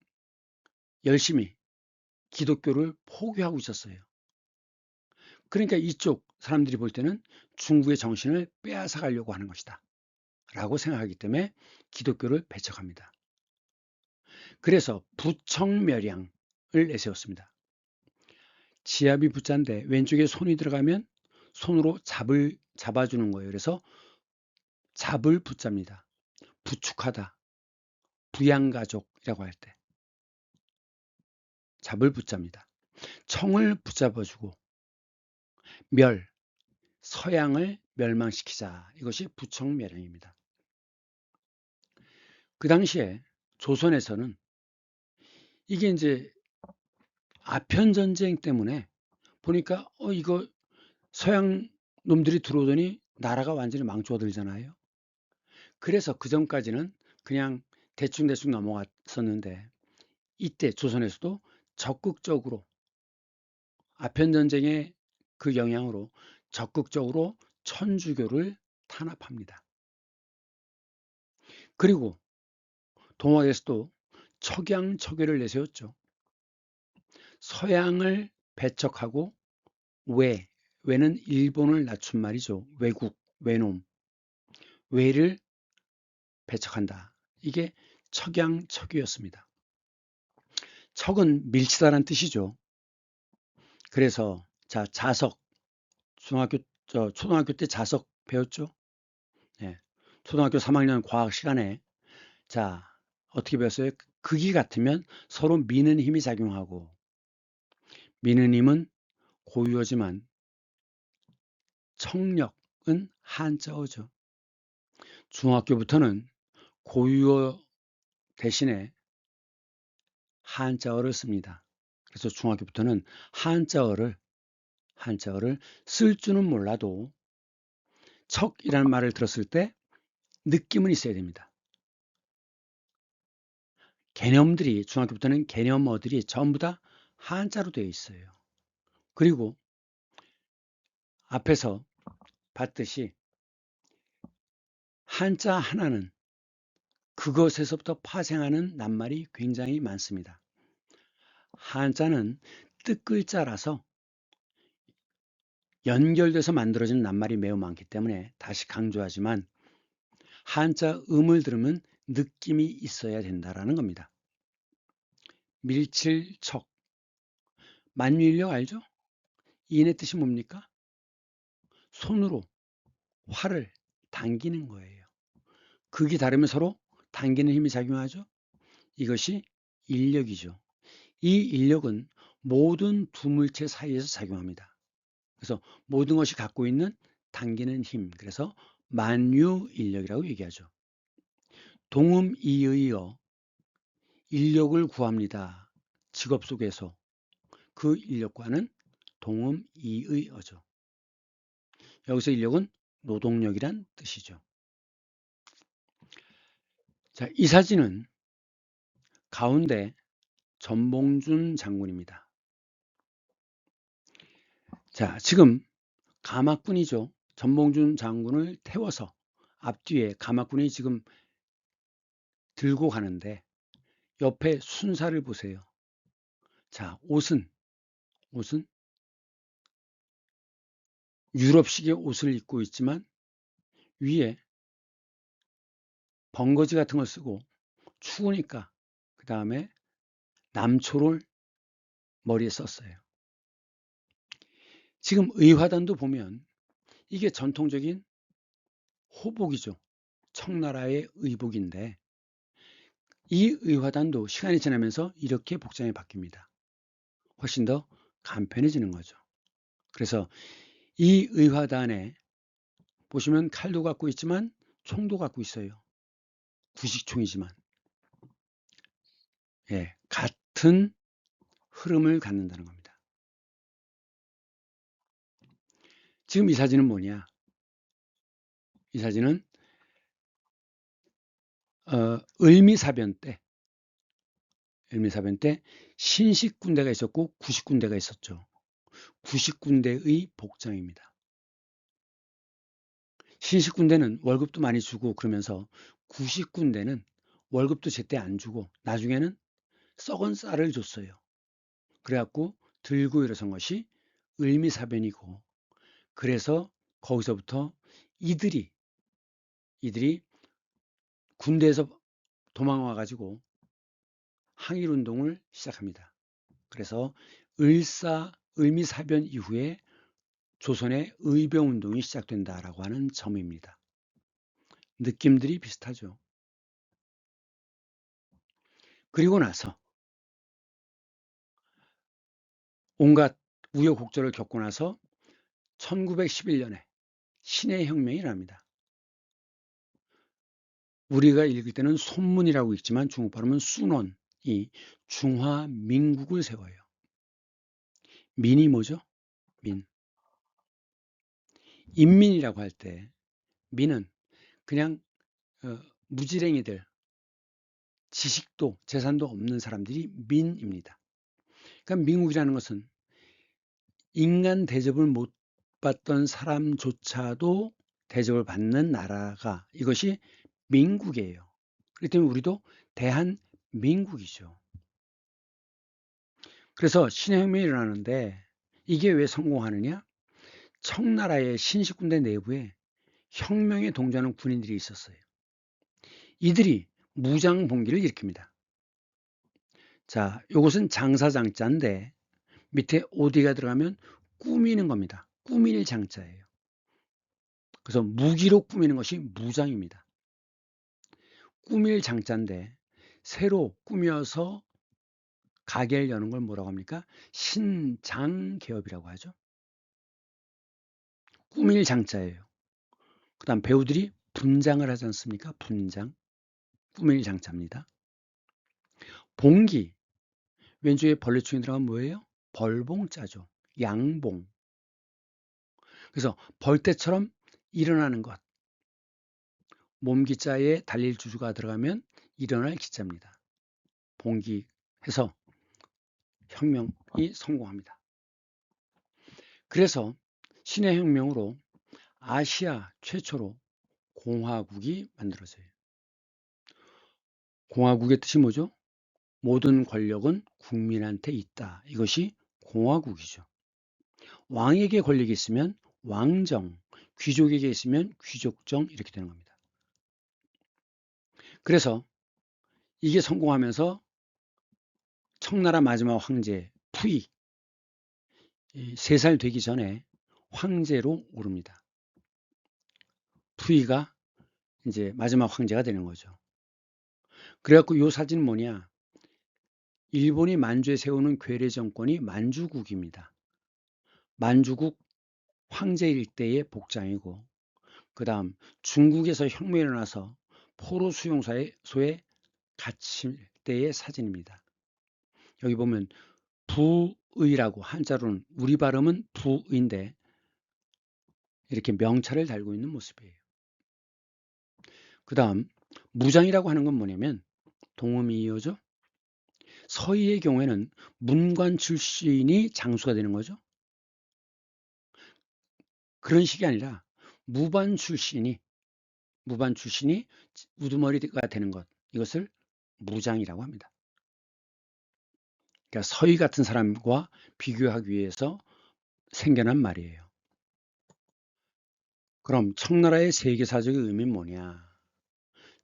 [SPEAKER 1] 열심히 기독교를 포교하고 있었어요. 그러니까 이쪽 사람들이 볼 때는 중국의 정신을 빼앗아 가려고 하는 것이다 라고 생각하기 때문에 기독교를 배척합니다. 그래서 부청멸양을 내세웠습니다. 지압이 부자인데 왼쪽에 손이 들어가면 손으로 잡아주는 거예요. 그래서 잡을 부자입니다. 부축하다, 부양가족이라고 할 때 잡을 부자입니다. 청을 붙잡아주고 서양을 멸망시키자. 이것이 부청멸양입니다. 그 당시에 조선에서는 이게 이제 아편전쟁 때문에 보니까 이거 서양 놈들이 들어오더니 나라가 완전히 망조들잖아요. 그래서 그 전까지는 그냥 대충대충 넘어갔었는데 이때 조선에서도 적극적으로 아편전쟁의 그 영향으로 적극적으로 천주교를 탄압합니다. 그리고 동학에서도 척양척외를 내세웠죠. 서양을 배척하고 외는 일본을 낮춘 말이죠. 외국, 외놈, 외를 배척한다. 이게 척양척외였습니다. 척은 밀치다란 뜻이죠. 그래서 자석, 초등학교 때 자석 배웠죠. 네. 초등학교 3학년 과학 시간에 어떻게 배웠어요? 극이 같으면 서로 미는 힘이 작용하고 미는 힘은 고유어지만 청력은 한자어죠. 중학교부터는 고유어 대신에 한자어를 씁니다. 그래서 중학교부터는 한자어를 쓸 줄은 몰라도 척이라는 말을 들었을 때 느낌은 있어야 됩니다. 중학교부터는 개념어들이 전부 다 한자로 되어 있어요. 그리고 앞에서 봤듯이 한자 하나는 그것에서부터 파생하는 낱말이 굉장히 많습니다. 한자는 뜻글자라서 연결돼서 만들어진 낱말이 매우 많기 때문에 다시 강조하지만 한자 음을 들으면 느낌이 있어야 된다라는 겁니다. 밀칠척, 만유인력 알죠? 이인의 뜻이 뭡니까? 손으로 활을 당기는 거예요. 극이 다르면 서로 당기는 힘이 작용하죠. 이것이 인력이죠. 이 인력은 모든 두물체 사이에서 작용합니다. 그래서 모든 것이 갖고 있는 당기는 힘, 그래서 만유인력이라고 얘기하죠. 동음이의어, 인력을 구합니다. 직업 속에서 그 인력과는 동음이의어죠. 여기서 인력은 노동력이란 뜻이죠. 이 사진은 가운데 전봉준 장군입니다. 지금 가막군이죠. 전봉준 장군을 태워서 앞뒤에 가막군이 지금 들고 가는데 옆에 순사를 보세요. 옷은 유럽식의 옷을 입고 있지만 위에 벙거지 같은 걸 쓰고 추우니까 그 다음에 남초를 머리에 썼어요. 지금 의화단도 보면 이게 전통적인 호복이죠. 청나라의 의복인데 이 의화단도 시간이 지나면서 이렇게 복장이 바뀝니다. 훨씬 더 간편해지는 거죠. 그래서 이 의화단에 보시면 칼도 갖고 있지만 총도 갖고 있어요. 구식총이지만 같은 흐름을 갖는다는 겁니다. 지금 이 사진은 뭐냐? 이 사진은 을미사변 때 신식군대가 있었고 구식군대가 있었죠. 구식군대의 복장입니다. 신식군대는 월급도 많이 주고 그러면서 구식군대는 월급도 제때 안 주고 나중에는 썩은 쌀을 줬어요. 그래갖고 들고 일어선 것이 을미사변이고, 그래서 거기서부터 이들이 군대에서 도망와 가지고 항일운동을 시작합니다. 그래서 을미사변 이후에 조선의 의병운동이 시작된다라고 하는 점입니다. 느낌들이 비슷하죠. 그리고 나서 온갖 우여곡절을 겪고 나서 1911년에 신해 혁명이 납니다. 우리가 읽을 때는 손문이라고 읽지만 중국 발음은 순원이 중화민국을 세워요. 민이 뭐죠? 민. 인민이라고 할 때 민은 그냥 무지랭이들, 지식도 재산도 없는 사람들이 민입니다. 그러니까 민국이라는 것은 인간 대접을 못 받던 사람조차도 대접을 받는 나라가, 이것이 민국이에요. 그렇기 때문에 우리도 대한민국이죠. 그래서 신혁명이 일어나는데 이게 왜 성공하느냐? 청나라의 신식군대 내부에 혁명에 동조하는 군인들이 있었어요. 이들이 무장봉기를 일으킵니다. 자, 이것은 장사장자인데 밑에 오디가 들어가면 꾸미는 겁니다. 꾸밀 장자예요. 그래서 무기로 꾸미는 것이 무장입니다. 꾸밀 장자인데 새로 꾸며서 가게를 여는 걸 뭐라고 합니까? 신장개업이라고 하죠. 꾸밀 장자예요. 그 다음 배우들이 분장을 하지 않습니까? 분장. 꾸밀 장자입니다. 봉기. 왼쪽에 벌레충이 들어가면 뭐예요? 벌봉자죠. 양봉. 그래서 벌떼처럼 일어나는 것. 몸기자에 달릴 주주가 들어가면 일어날 기자입니다. 봉기해서 혁명이 성공합니다. 그래서 신해 혁명으로 아시아 최초로 공화국이 만들어져요. 공화국의 뜻이 뭐죠? 모든 권력은 국민한테 있다. 이것이 공화국이죠. 왕에게 권력이 있으면 왕정, 귀족에게 있으면 귀족정, 이렇게 되는 겁니다. 그래서 이게 성공하면서 청나라 마지막 황제 푸이, 3살 되기 전에 황제로 오릅니다. 푸이가 이제 마지막 황제가 되는 거죠. 그래갖고 이 사진은 뭐냐? 일본이 만주에 세우는 괴뢰 정권이 만주국입니다. 만주국 황제 일대의 복장이고, 그 다음 중국에서 혁명이 일어나서 포로 수용소에 갇힐 때의 사진입니다. 여기 보면 부의라고, 한자로는 우리 발음은 부의인데 이렇게 명찰을 달고 있는 모습이에요. 그 다음 무장이라고 하는 건 뭐냐면 동음이 이어져. 서희의 경우에는 문관 출신이 장수가 되는 거죠. 그런 식이 아니라 무반 출신이 우두머리가 되는 것, 이것을 무장이라고 합니다. 그러니까 서희 같은 사람과 비교하기 위해서 생겨난 말이에요. 그럼 청나라의 세계사적인 의미는 뭐냐?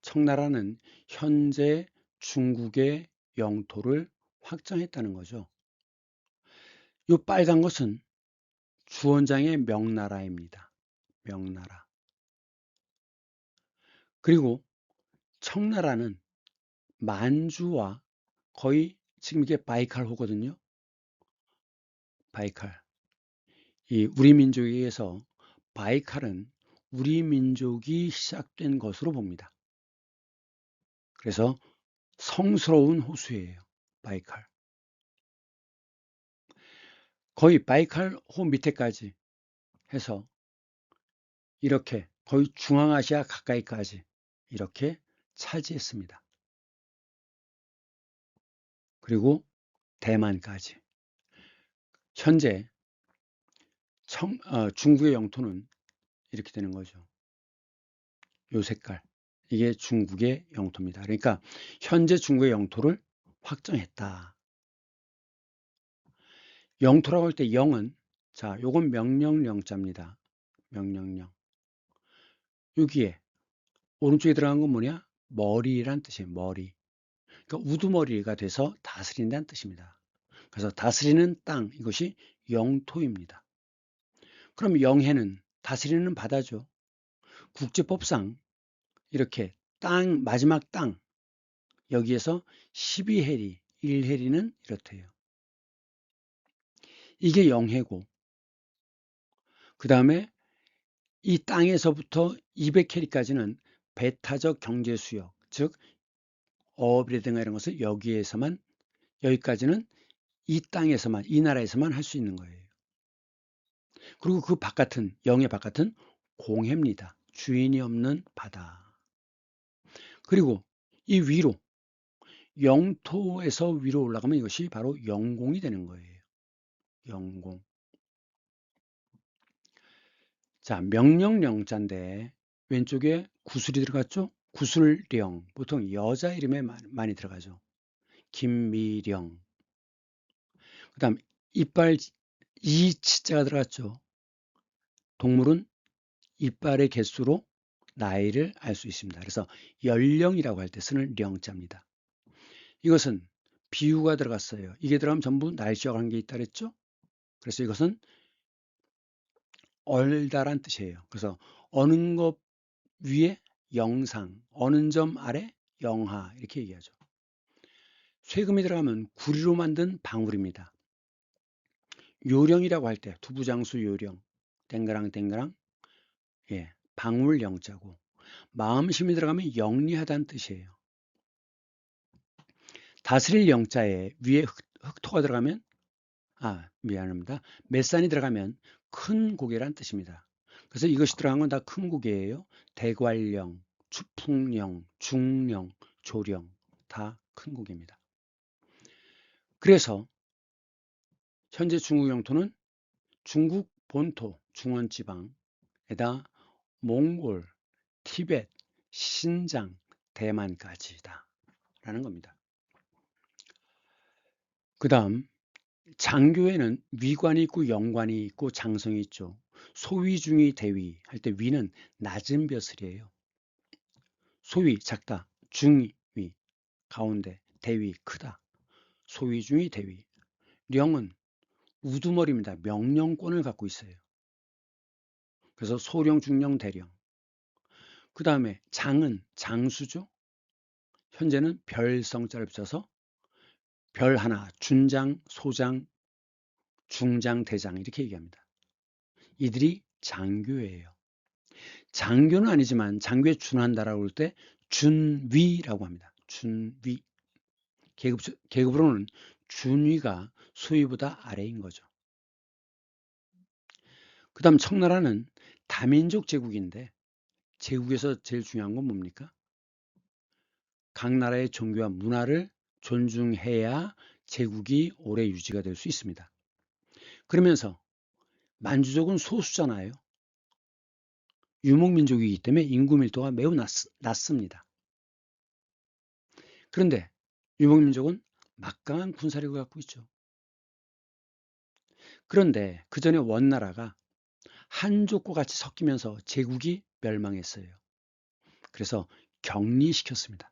[SPEAKER 1] 청나라는 현재 중국의 영토를 확장했다는 거죠. 이 빨간 것은 주원장의 명나라입니다. 명나라. 그리고 청나라는 만주와 거의 지금 이게 바이칼호거든요. 바이칼. 이 우리 민족에 의해서 바이칼은 우리 민족이 시작된 것으로 봅니다. 그래서 성스러운 호수예요. 바이칼. 거의 바이칼호 밑에까지 해서 이렇게 거의 중앙아시아 가까이까지 이렇게 차지했습니다. 그리고 대만까지. 현재 중국의 영토는 이렇게 되는 거죠. 요 색깔. 이게 중국의 영토입니다. 그러니까 현재 중국의 영토를 확정했다. 영토라고 할 때 영은, 자, 요건 명령령자입니다. 명령령. 여기에 오른쪽에 들어간 건 뭐냐? 머리란 뜻이에요. 머리. 그러니까 우두머리가 돼서 다스린다는 뜻입니다. 그래서 다스리는 땅, 이것이 영토입니다. 그럼 영해는 다스리는 바다죠. 국제법상 이렇게 땅, 마지막 땅, 여기에서 12해리, 1해리는 이렇대요. 이게 영해고, 그 다음에 이 땅에서부터 200해리까지는 배타적 경제수역, 즉 어업이라든가 이런 것을 여기에서만, 여기까지는 이 땅에서만, 이 나라에서만 할 수 있는 거예요. 그리고 그 바깥은, 영의 바깥은 공해입니다. 주인이 없는 바다. 그리고 이 위로, 영토에서 위로 올라가면 이것이 바로 영공이 되는 거예요. 영공. 자, 명령령자인데 왼쪽에 구슬이 들어갔죠? 구슬령. 보통 여자 이름에 많이 들어가죠. 김미령. 그 다음 이빨 이치자가 들어갔죠. 동물은 이빨의 개수로 나이를 알 수 있습니다. 그래서 연령이라고 할 때 쓰는 령자입니다. 이것은 비유가 들어갔어요. 이게 들어가면 전부 날씨와 관계 있다 그랬죠? 그래서 이것은 얼다란 뜻이에요. 그래서 어느 것 위에 영상, 어느 점 아래 영하 이렇게 얘기하죠. 쇠금이 들어가면 구리로 만든 방울입니다. 요령이라고 할 때 두부장수 요령, 땡그랑 땡그랑, 예, 방울 영자고, 마음심이 들어가면 영리하다는 뜻이에요. 다스릴 영자에 위에 흑토가 들어가면, 미안합니다. met산이 들어가면 큰 고개란 뜻입니다. 그래서 이것이 들어간 건 다 큰 고개예요. 대관령, 추풍령, 중령, 조령, 다 큰 고개입니다. 그래서 현재 중국 영토는 중국 본토, 중원지방에다 몽골, 티벳, 신장, 대만까지다 라는 겁니다. 그 다음 장교에는 위관이 있고 영관이 있고 장성이 있죠. 소위, 중위, 대위 할 때 위는 낮은 벼슬이에요. 소위 작다, 중위 가운데, 대위 크다. 소위, 중위, 대위. 령은 우두머리입니다. 명령권을 갖고 있어요. 그래서 소령, 중령, 대령. 그 다음에 장은 장수죠. 현재는 별성자를 붙여서 별 하나, 준장, 소장, 중장, 대장 이렇게 얘기합니다. 이들이 장교예요. 장교는 아니지만 장교에 준한다라고 할 때 준위라고 합니다. 준위. 계급으로는 준위가 수위보다 아래인 거죠. 그 다음 청나라는 다민족 제국인데 제국에서 제일 중요한 건 뭡니까? 각 나라의 종교와 문화를 존중해야 제국이 오래 유지가 될 수 있습니다. 그러면서 만주족은 소수잖아요. 유목민족이기 때문에 인구 밀도가 매우 낮습니다. 그런데 유목민족은 막강한 군사력을 갖고 있죠. 그런데 그 전에 원나라가 한족과 같이 섞이면서 제국이 멸망했어요. 그래서 격리시켰습니다.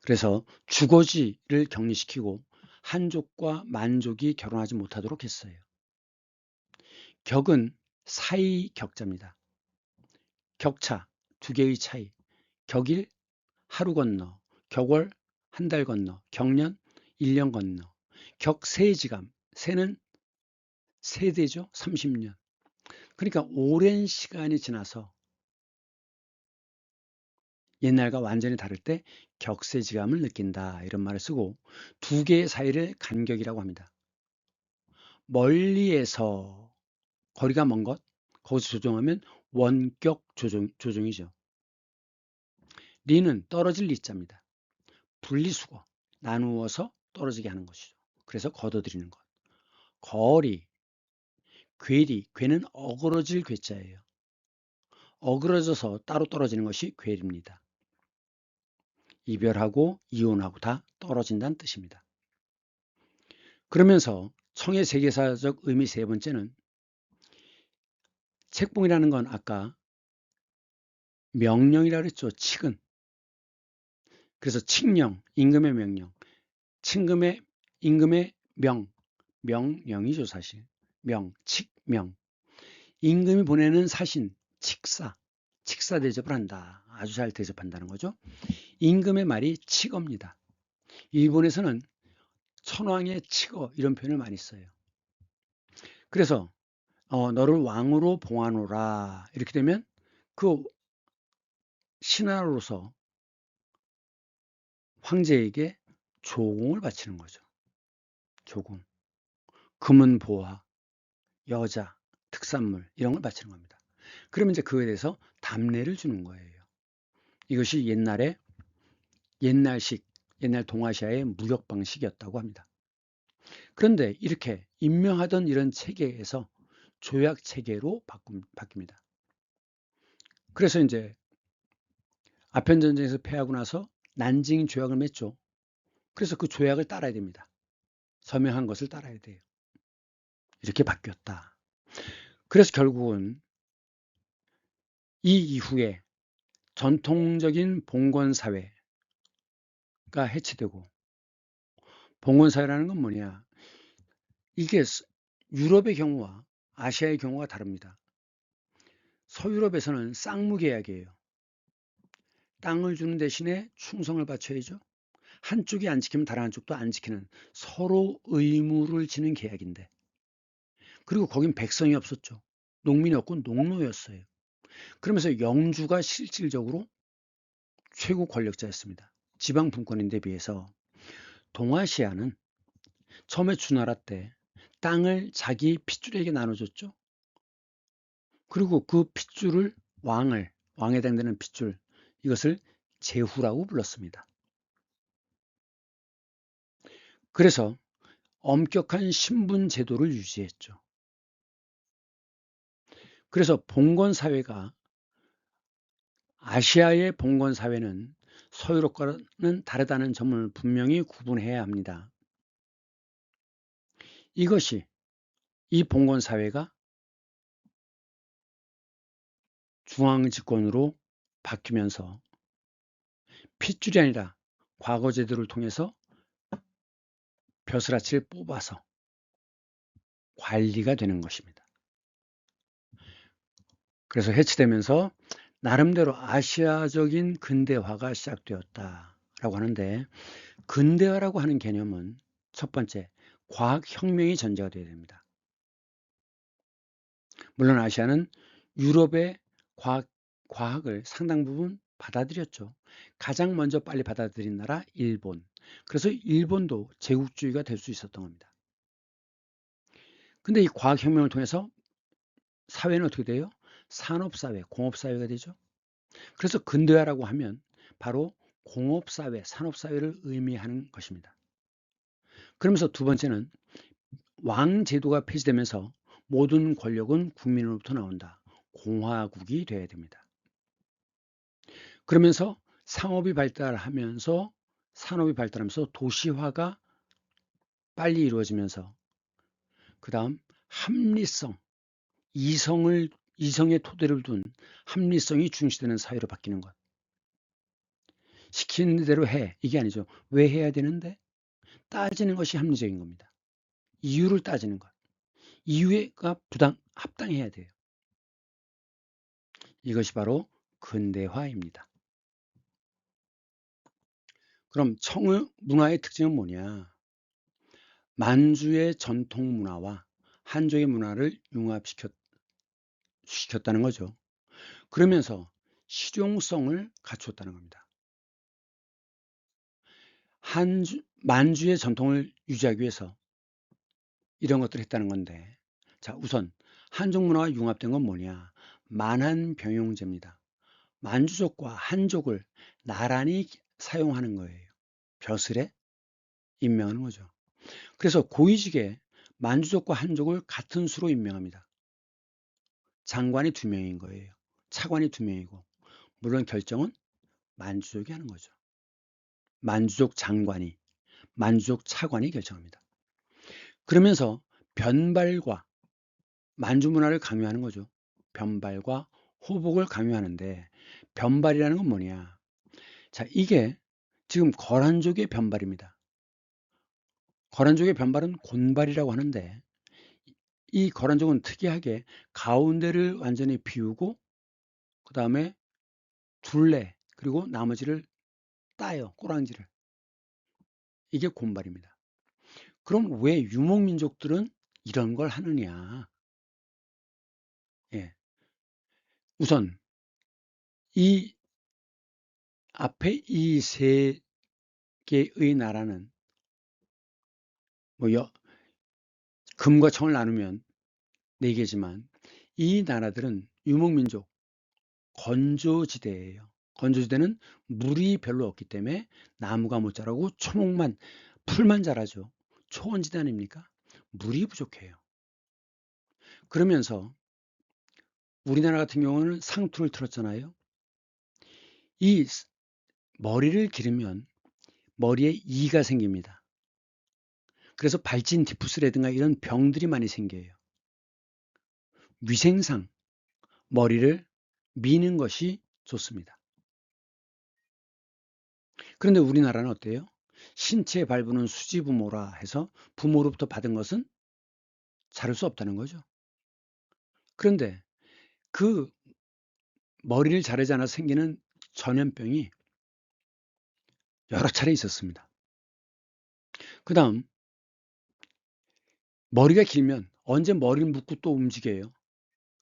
[SPEAKER 1] 그래서 주거지를 격리시키고 한족과 만족이 결혼하지 못하도록 했어요. 격은 사이 격자입니다. 격차, 두 개의 차이. 격일, 하루 건너. 격월, 한 달 건너. 격년, 1년 건너. 격세지감, 세는 세대죠. 30년. 그러니까 오랜 시간이 지나서 옛날과 완전히 다를 때 격세지감을 느낀다 이런 말을 쓰고 두 개의 사이를 간격이라고 합니다. 멀리에서 거리가 먼 것, 거기서 조정하면 원격 조정이죠. 리는 떨어질 리자입니다. 분리수거, 나누어서 떨어지게 하는 것이죠. 그래서 걷어들이는 것. 거리, 괴리, 괴는 어그러질 괴자예요. 어그러져서 따로 떨어지는 것이 괴리입니다. 이별하고 이혼하고 다 떨어진다는 뜻입니다. 그러면서 청의 세계사적 의미 세 번째는 책봉이라는 건 아까 명령이라 그랬죠. 칙은. 그래서 칙령, 임금의 명령. 임금의 명령이죠, 사실. 칙명. 임금이 보내는 사신, 칙사 대접을 한다. 아주 잘 대접한다는 거죠. 임금의 말이 칙어입니다. 일본에서는 천황의 칙어 이런 표현을 많이 써요. 그래서 너를 왕으로 봉하노라 이렇게 되면 그 신하로서 황제에게 조공을 바치는 거죠. 조공. 금은 보화, 여자, 특산물 이런 걸 바치는 겁니다. 그러면 이제 그거에 대해서 답례를 주는 거예요. 이것이 옛날 동아시아의 무역 방식이었다고 합니다. 그런데 이렇게 임명하던 이런 체계에서 조약 체계로 바뀝니다. 그래서 이제 아편 전쟁에서 패하고 나서 난징 조약을 맺죠. 그래서 그 조약을 따라야 됩니다. 서명한 것을 따라야 돼요. 이렇게 바뀌었다. 그래서 결국은 이 이후에 전통적인 봉건 사회가 해체되고, 봉건 사회라는 건 뭐냐? 이게 유럽의 경우와 아시아의 경우가 다릅니다. 서유럽에서는 쌍무계약이에요. 땅을 주는 대신에 충성을 바쳐야죠. 한쪽이 안 지키면 다른 한쪽도 안 지키는 서로 의무를 지는 계약인데, 그리고 거긴 백성이 없었죠. 농민이 없고 농노였어요. 그러면서 영주가 실질적으로 최고 권력자였습니다. 지방 분권인데 비해서 동아시아는 처음에 주나라 때 땅을 자기 핏줄에게 나눠줬죠. 그리고 그 핏줄을 왕에 해당되는 핏줄, 이것을 제후라고 불렀습니다. 그래서 엄격한 신분 제도를 유지했죠. 그래서 봉건 사회가, 아시아의 봉건 사회는 서유럽과는 다르다는 점을 분명히 구분해야 합니다. 이 봉건 사회가 중앙 집권으로 바뀌면서 핏줄이 아니라 과거 제도를 통해서 벼슬아치를 뽑아서 관리가 되는 것입니다. 그래서 해체되면서 나름대로 아시아적인 근대화가 시작되었다라고 하는데, 근대화라고 하는 개념은 첫 번째, 과학혁명이 전제가 되어야 됩니다. 물론 아시아는 유럽의 과학을 상당 부분 받아들였죠. 가장 먼저 빨리 받아들인 나라 일본. 그래서 일본도 제국주의가 될 수 있었던 겁니다. 근데 이 과학혁명을 통해서 사회는 어떻게 돼요? 산업사회, 공업사회가 되죠. 그래서 근대화라고 하면 바로 공업사회, 산업사회를 의미하는 것입니다. 그러면서 두 번째는 왕제도가 폐지되면서 모든 권력은 국민으로부터 나온다. 공화국이 되어야 됩니다. 그러면서 상업이 발달하면서 산업이 발달하면서 도시화가 빨리 이루어지면서, 그 다음 합리성, 이성의 토대를 둔 합리성이 중시되는 사회로 바뀌는 것. 시키는 대로 해, 이게 아니죠. 왜 해야 되는데? 따지는 것이 합리적인 겁니다. 이유를 따지는 것. 이유가 합당해야 돼요. 이것이 바로 근대화입니다. 그럼 청의 문화의 특징은 뭐냐? 만주의 전통 문화와 한족의 문화를 융합시켰다는 거죠. 그러면서 실용성을 갖추었다는 겁니다. 만주의 전통을 유지하기 위해서 이런 것들을 했다는 건데, 자, 우선 한족 문화가 융합된 건 뭐냐? 만한병용제입니다. 만주족과 한족을 나란히 사용하는 거예요. 벼슬에 임명하는 거죠. 그래서 고위직에 만주족과 한족을 같은 수로 임명합니다. 장관이 2명인 거예요. 차관이 2명이고 물론 결정은 만주족이 하는 거죠. 만주족 장관이, 만주족 차관이 결정합니다. 그러면서 변발과 만주 문화를 강요하는 거죠. 변발과 호복을 강요하는데 변발이라는 건 뭐냐? 자, 이게 지금 거란족의 변발입니다. 거란족의 변발은 곤발이라고 하는데 이 거란족은 특이하게 가운데를 완전히 비우고 그 다음에 둘레 그리고 나머지를 따요. 꼬랑지를. 이게 곤발입니다. 그럼 왜 유목민족들은 이런 걸 하느냐? 예. 우선 이 앞에 이 세 개의 나라는 뭐 금과 청을 나누면 네 개지만 이 나라들은 유목민족 건조지대예요. 건조지대는 물이 별로 없기 때문에 나무가 못 자라고 초목만 풀만 자라죠. 초원지대 아닙니까? 물이 부족해요. 그러면서 우리나라 같은 경우는 상투를 틀었잖아요. 이 머리를 기르면 머리에 이가 생깁니다. 그래서 발진 디프스라든가 이런 병들이 많이 생겨요. 위생상 머리를 미는 것이 좋습니다. 그런데 우리나라는 어때요? 신체 발부는 수지부모라 해서 부모로부터 받은 것은 자를 수 없다는 거죠. 그런데 그 머리를 자르지 않아서 생기는 전염병이 여러 차례 있었습니다. 그 다음 머리가 길면 언제 머리를 묶고 또 움직여요?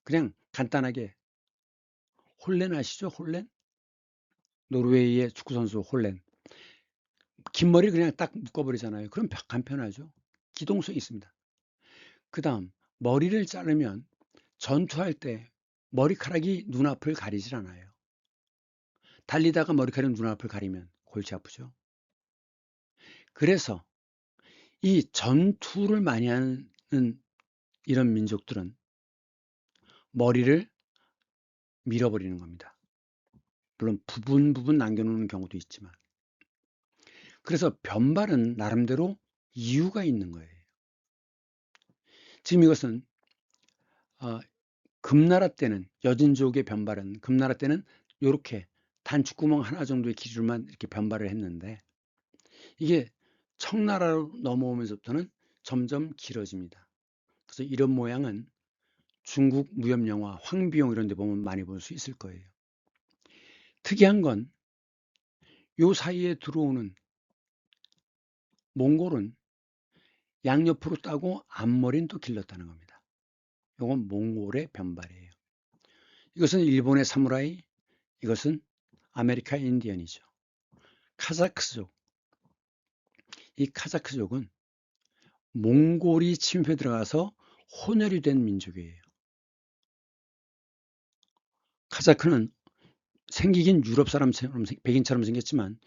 [SPEAKER 1] 그냥 간단하게 홀렌 아시죠? 홀렌? 노르웨이의 축구선수 홀렌. 긴 머리를 그냥 딱 묶어버리잖아요. 그럼 간편하죠. 기동성이 있습니다. 그 다음 머리를 자르면 전투할 때 머리카락이 눈앞을 가리질 않아요. 달리다가 머리카락이 눈앞을 가리면 골치 아프죠. 그래서 이 전투를 많이 하는 이런 민족들은 머리를 밀어버리는 겁니다. 물론 부분 남겨놓는 경우도 있지만. 그래서 변발은 나름대로 이유가 있는 거예요. 지금 이것은 금나라 때는 여진족의 변발은 금나라 때는 이렇게 단축구멍 하나 정도의 기준만 이렇게 변발을 했는데 이게 청나라로 넘어오면서부터는 점점 길어집니다. 그래서 이런 모양은 중국 무협 영화 황비용 이런 데 보면 많이 볼 수 있을 거예요. 특이한 건 요 사이에 들어오는 몽골은 양옆으로 따고 앞머리는 또 길렀다는 겁니다. 이건 몽골의 변발이에요. 이것은 일본의 사무라이, 이것은 아메리카 인디언이죠. 카자크족. 이 카자크족은 몽골이 침입해 들어가서 혼혈이 된 민족이에요. 카자크는 생기긴 유럽 사람처럼 백인처럼 생겼지만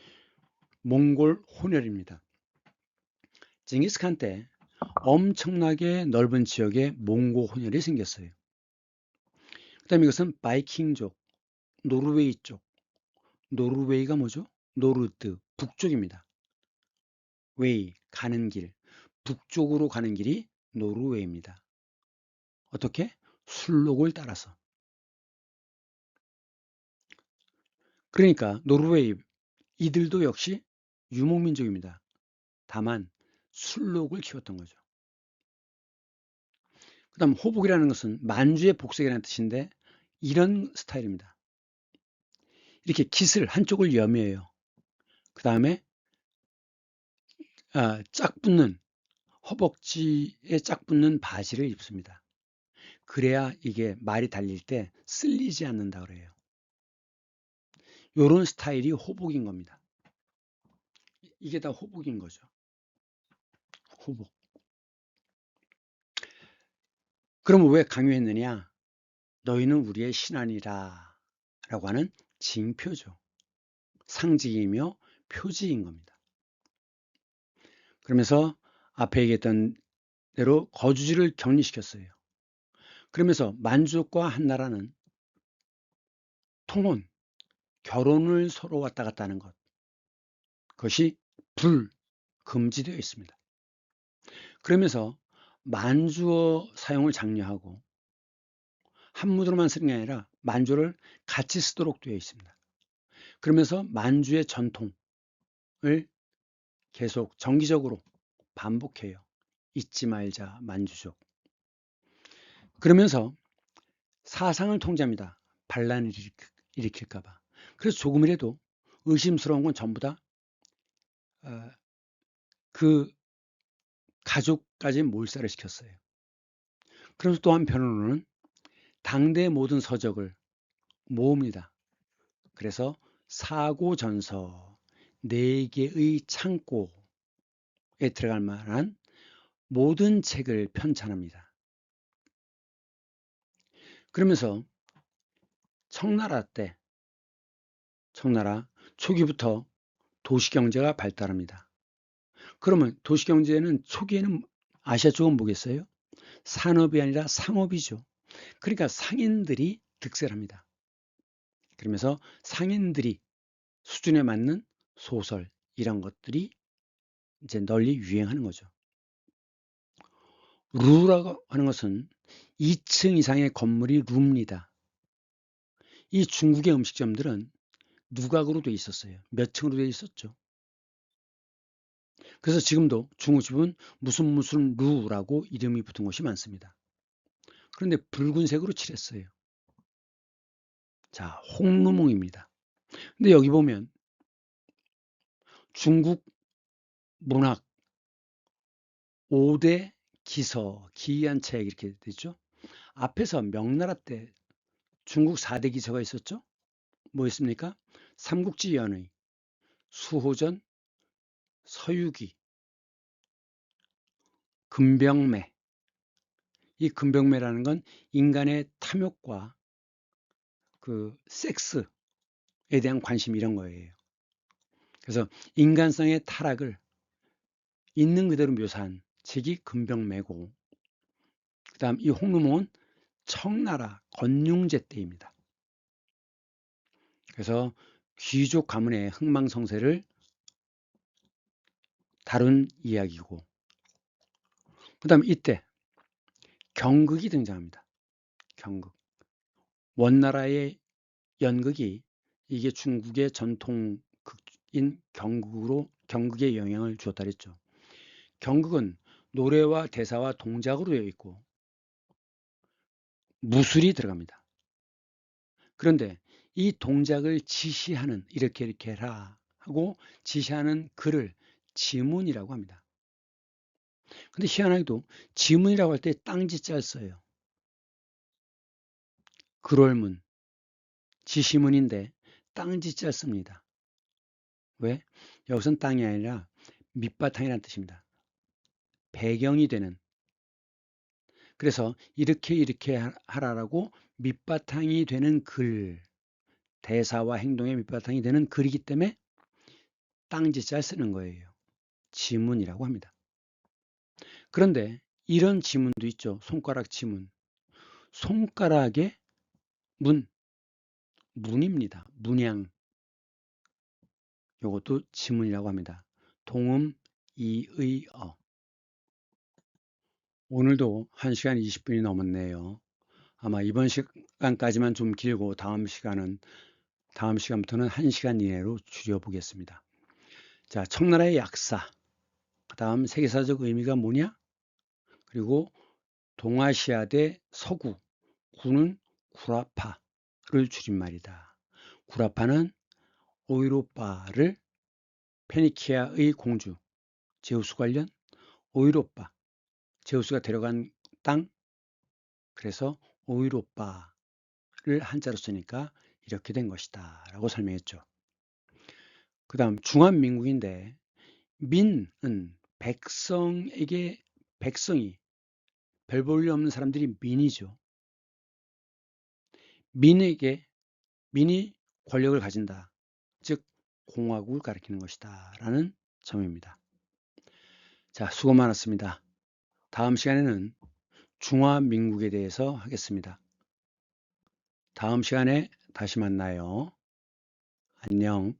[SPEAKER 1] 몽골 혼혈입니다. 징기스칸 때 엄청나게 넓은 지역에 몽고 혼혈이 생겼어요. 그 다음에 이것은 바이킹족, 노르웨이 쪽. 노르웨이가 뭐죠? 노르드, 북쪽입니다. 웨이, 가는 길. 북쪽으로 가는 길이 노르웨이입니다. 어떻게? 술록을 따라서. 그러니까 노르웨이, 이들도 역시 유목민족입니다. 다만 술록을 키웠던 거죠. 그 다음 호복이라는 것은 만주의 복색이라는 뜻인데 이런 스타일입니다. 이렇게 깃을 한쪽을 여며요. 그 다음에 짝 붙는 허벅지에 짝 붙는 바지를 입습니다. 그래야 이게 말이 달릴 때 쓸리지 않는다 그래요. 이런 스타일이 호복인 겁니다. 이게 다 호복인 거죠. 호복. 그러면 왜 강요했느냐? 너희는 우리의 신하니라 라고 하는 징표죠. 상징이며 표지인 겁니다. 그러면서 앞에 얘기했던 대로 거주지를 격리시켰어요. 그러면서 만주족과 한나라는 통혼, 결혼을 서로 왔다 갔다 하는 것, 그것이 금지되어 있습니다. 그러면서 만주어 사용을 장려하고 한문으로만 쓰는 게 아니라 만주를 같이 쓰도록 되어 있습니다. 그러면서 만주의 전통을 계속 정기적으로 반복해요. 잊지 말자 만주족. 그러면서 사상을 통제합니다. 반란을 일으킬까 봐. 그래서 조금이라도 의심스러운 건 전부 다 그 가족까지 몰살을 시켰어요. 그래서 또 한편으로는 당대 모든 서적을 모읍니다. 그래서 사고전서 4개의 창고에 들어갈 만한 모든 책을 편찬합니다. 그러면서 청나라 초기부터 도시경제가 발달합니다. 그러면 도시경제는 초기에는 아시아 쪽은 뭐겠어요? 산업이 아니라 상업이죠. 그러니까 상인들이 득세를 합니다. 그러면서 상인들이 수준에 맞는 소설 이런 것들이 이제 널리 유행하는 거죠. 루라고 하는 것은 2층 이상의 건물이 루입니다. 이 중국의 음식점들은 누각으로 돼 있었어요. 몇 층으로 돼 있었죠. 그래서 지금도 중국집은 무슨 루라고 이름이 붙은 곳이 많습니다. 그런데 붉은색으로 칠했어요. 자, 홍루몽입니다. 근데 여기 보면 중국 문학 5대 기서, 기이한 책 이렇게 되죠. 앞에서 명나라 때 중국 4대 기서가 있었죠. 뭐였습니까? 삼국지 연의, 수호전, 서유기, 금병매. 이 금병매라는 건 인간의 탐욕과 그 섹스에 대한 관심 이런 거예요. 그래서 인간성의 타락을 있는 그대로 묘사한 책이 금병매고, 그 다음 이 홍루몽은 청나라 건륭제 때입니다. 그래서 귀족 가문의 흥망성쇠를 다룬 이야기고, 그 다음 이때 경극이 등장합니다. 경극. 원나라의 연극이 이게 중국의 전통 극인 경극에 영향을 주었다 그랬죠. 경극은 노래와 대사와 동작으로 되어 있고 무술이 들어갑니다. 그런데 이 동작을 지시하는 이렇게 해라 하고 지시하는 글을 지문이라고 합니다. 근데 희한하게도 지문이라고 할 때 땅지자를 써요. 글월문, 지시문인데 땅지자를 씁니다. 왜? 여기선 땅이 아니라 밑바탕이라는 뜻입니다. 배경이 되는. 그래서 이렇게 하라라고 밑바탕이 되는 글, 대사와 행동의 밑바탕이 되는 글이기 때문에 땅지자를 쓰는 거예요. 지문이라고 합니다. 그런데 이런 지문도 있죠. 손가락 지문. 손가락의 문입니다. 문양. 이것도 지문이라고 합니다. 동음, 이의, 오늘도 1시간 20분이 넘었네요. 아마 이번 시간까지만 좀 길고 다음 시간부터는 1시간 이내로 줄여보겠습니다. 자, 청나라의 약사, 그 다음 세계사적 의미가 뭐냐? 그리고 동아시아 대 서구, 구는 구라파를 줄임말이다. 구라파는 오이로빠를 페니키아의 공주 제우스 관련 오이로빠, 제우스가 데려간 땅, 그래서 오이로빠를 한자로 쓰니까 이렇게 된 것이다 라고 설명했죠. 그 다음 중한민국인데 민은 백성이 별 볼 일 없는 사람들이 민이죠. 민이 권력을 가진다. 즉 공화국을 가리키는 것이다 라는 점입니다. 자, 수고 많았습니다. 다음 시간에는 중화민국에 대해서 하겠습니다. 다음 시간에 다시 만나요. 안녕.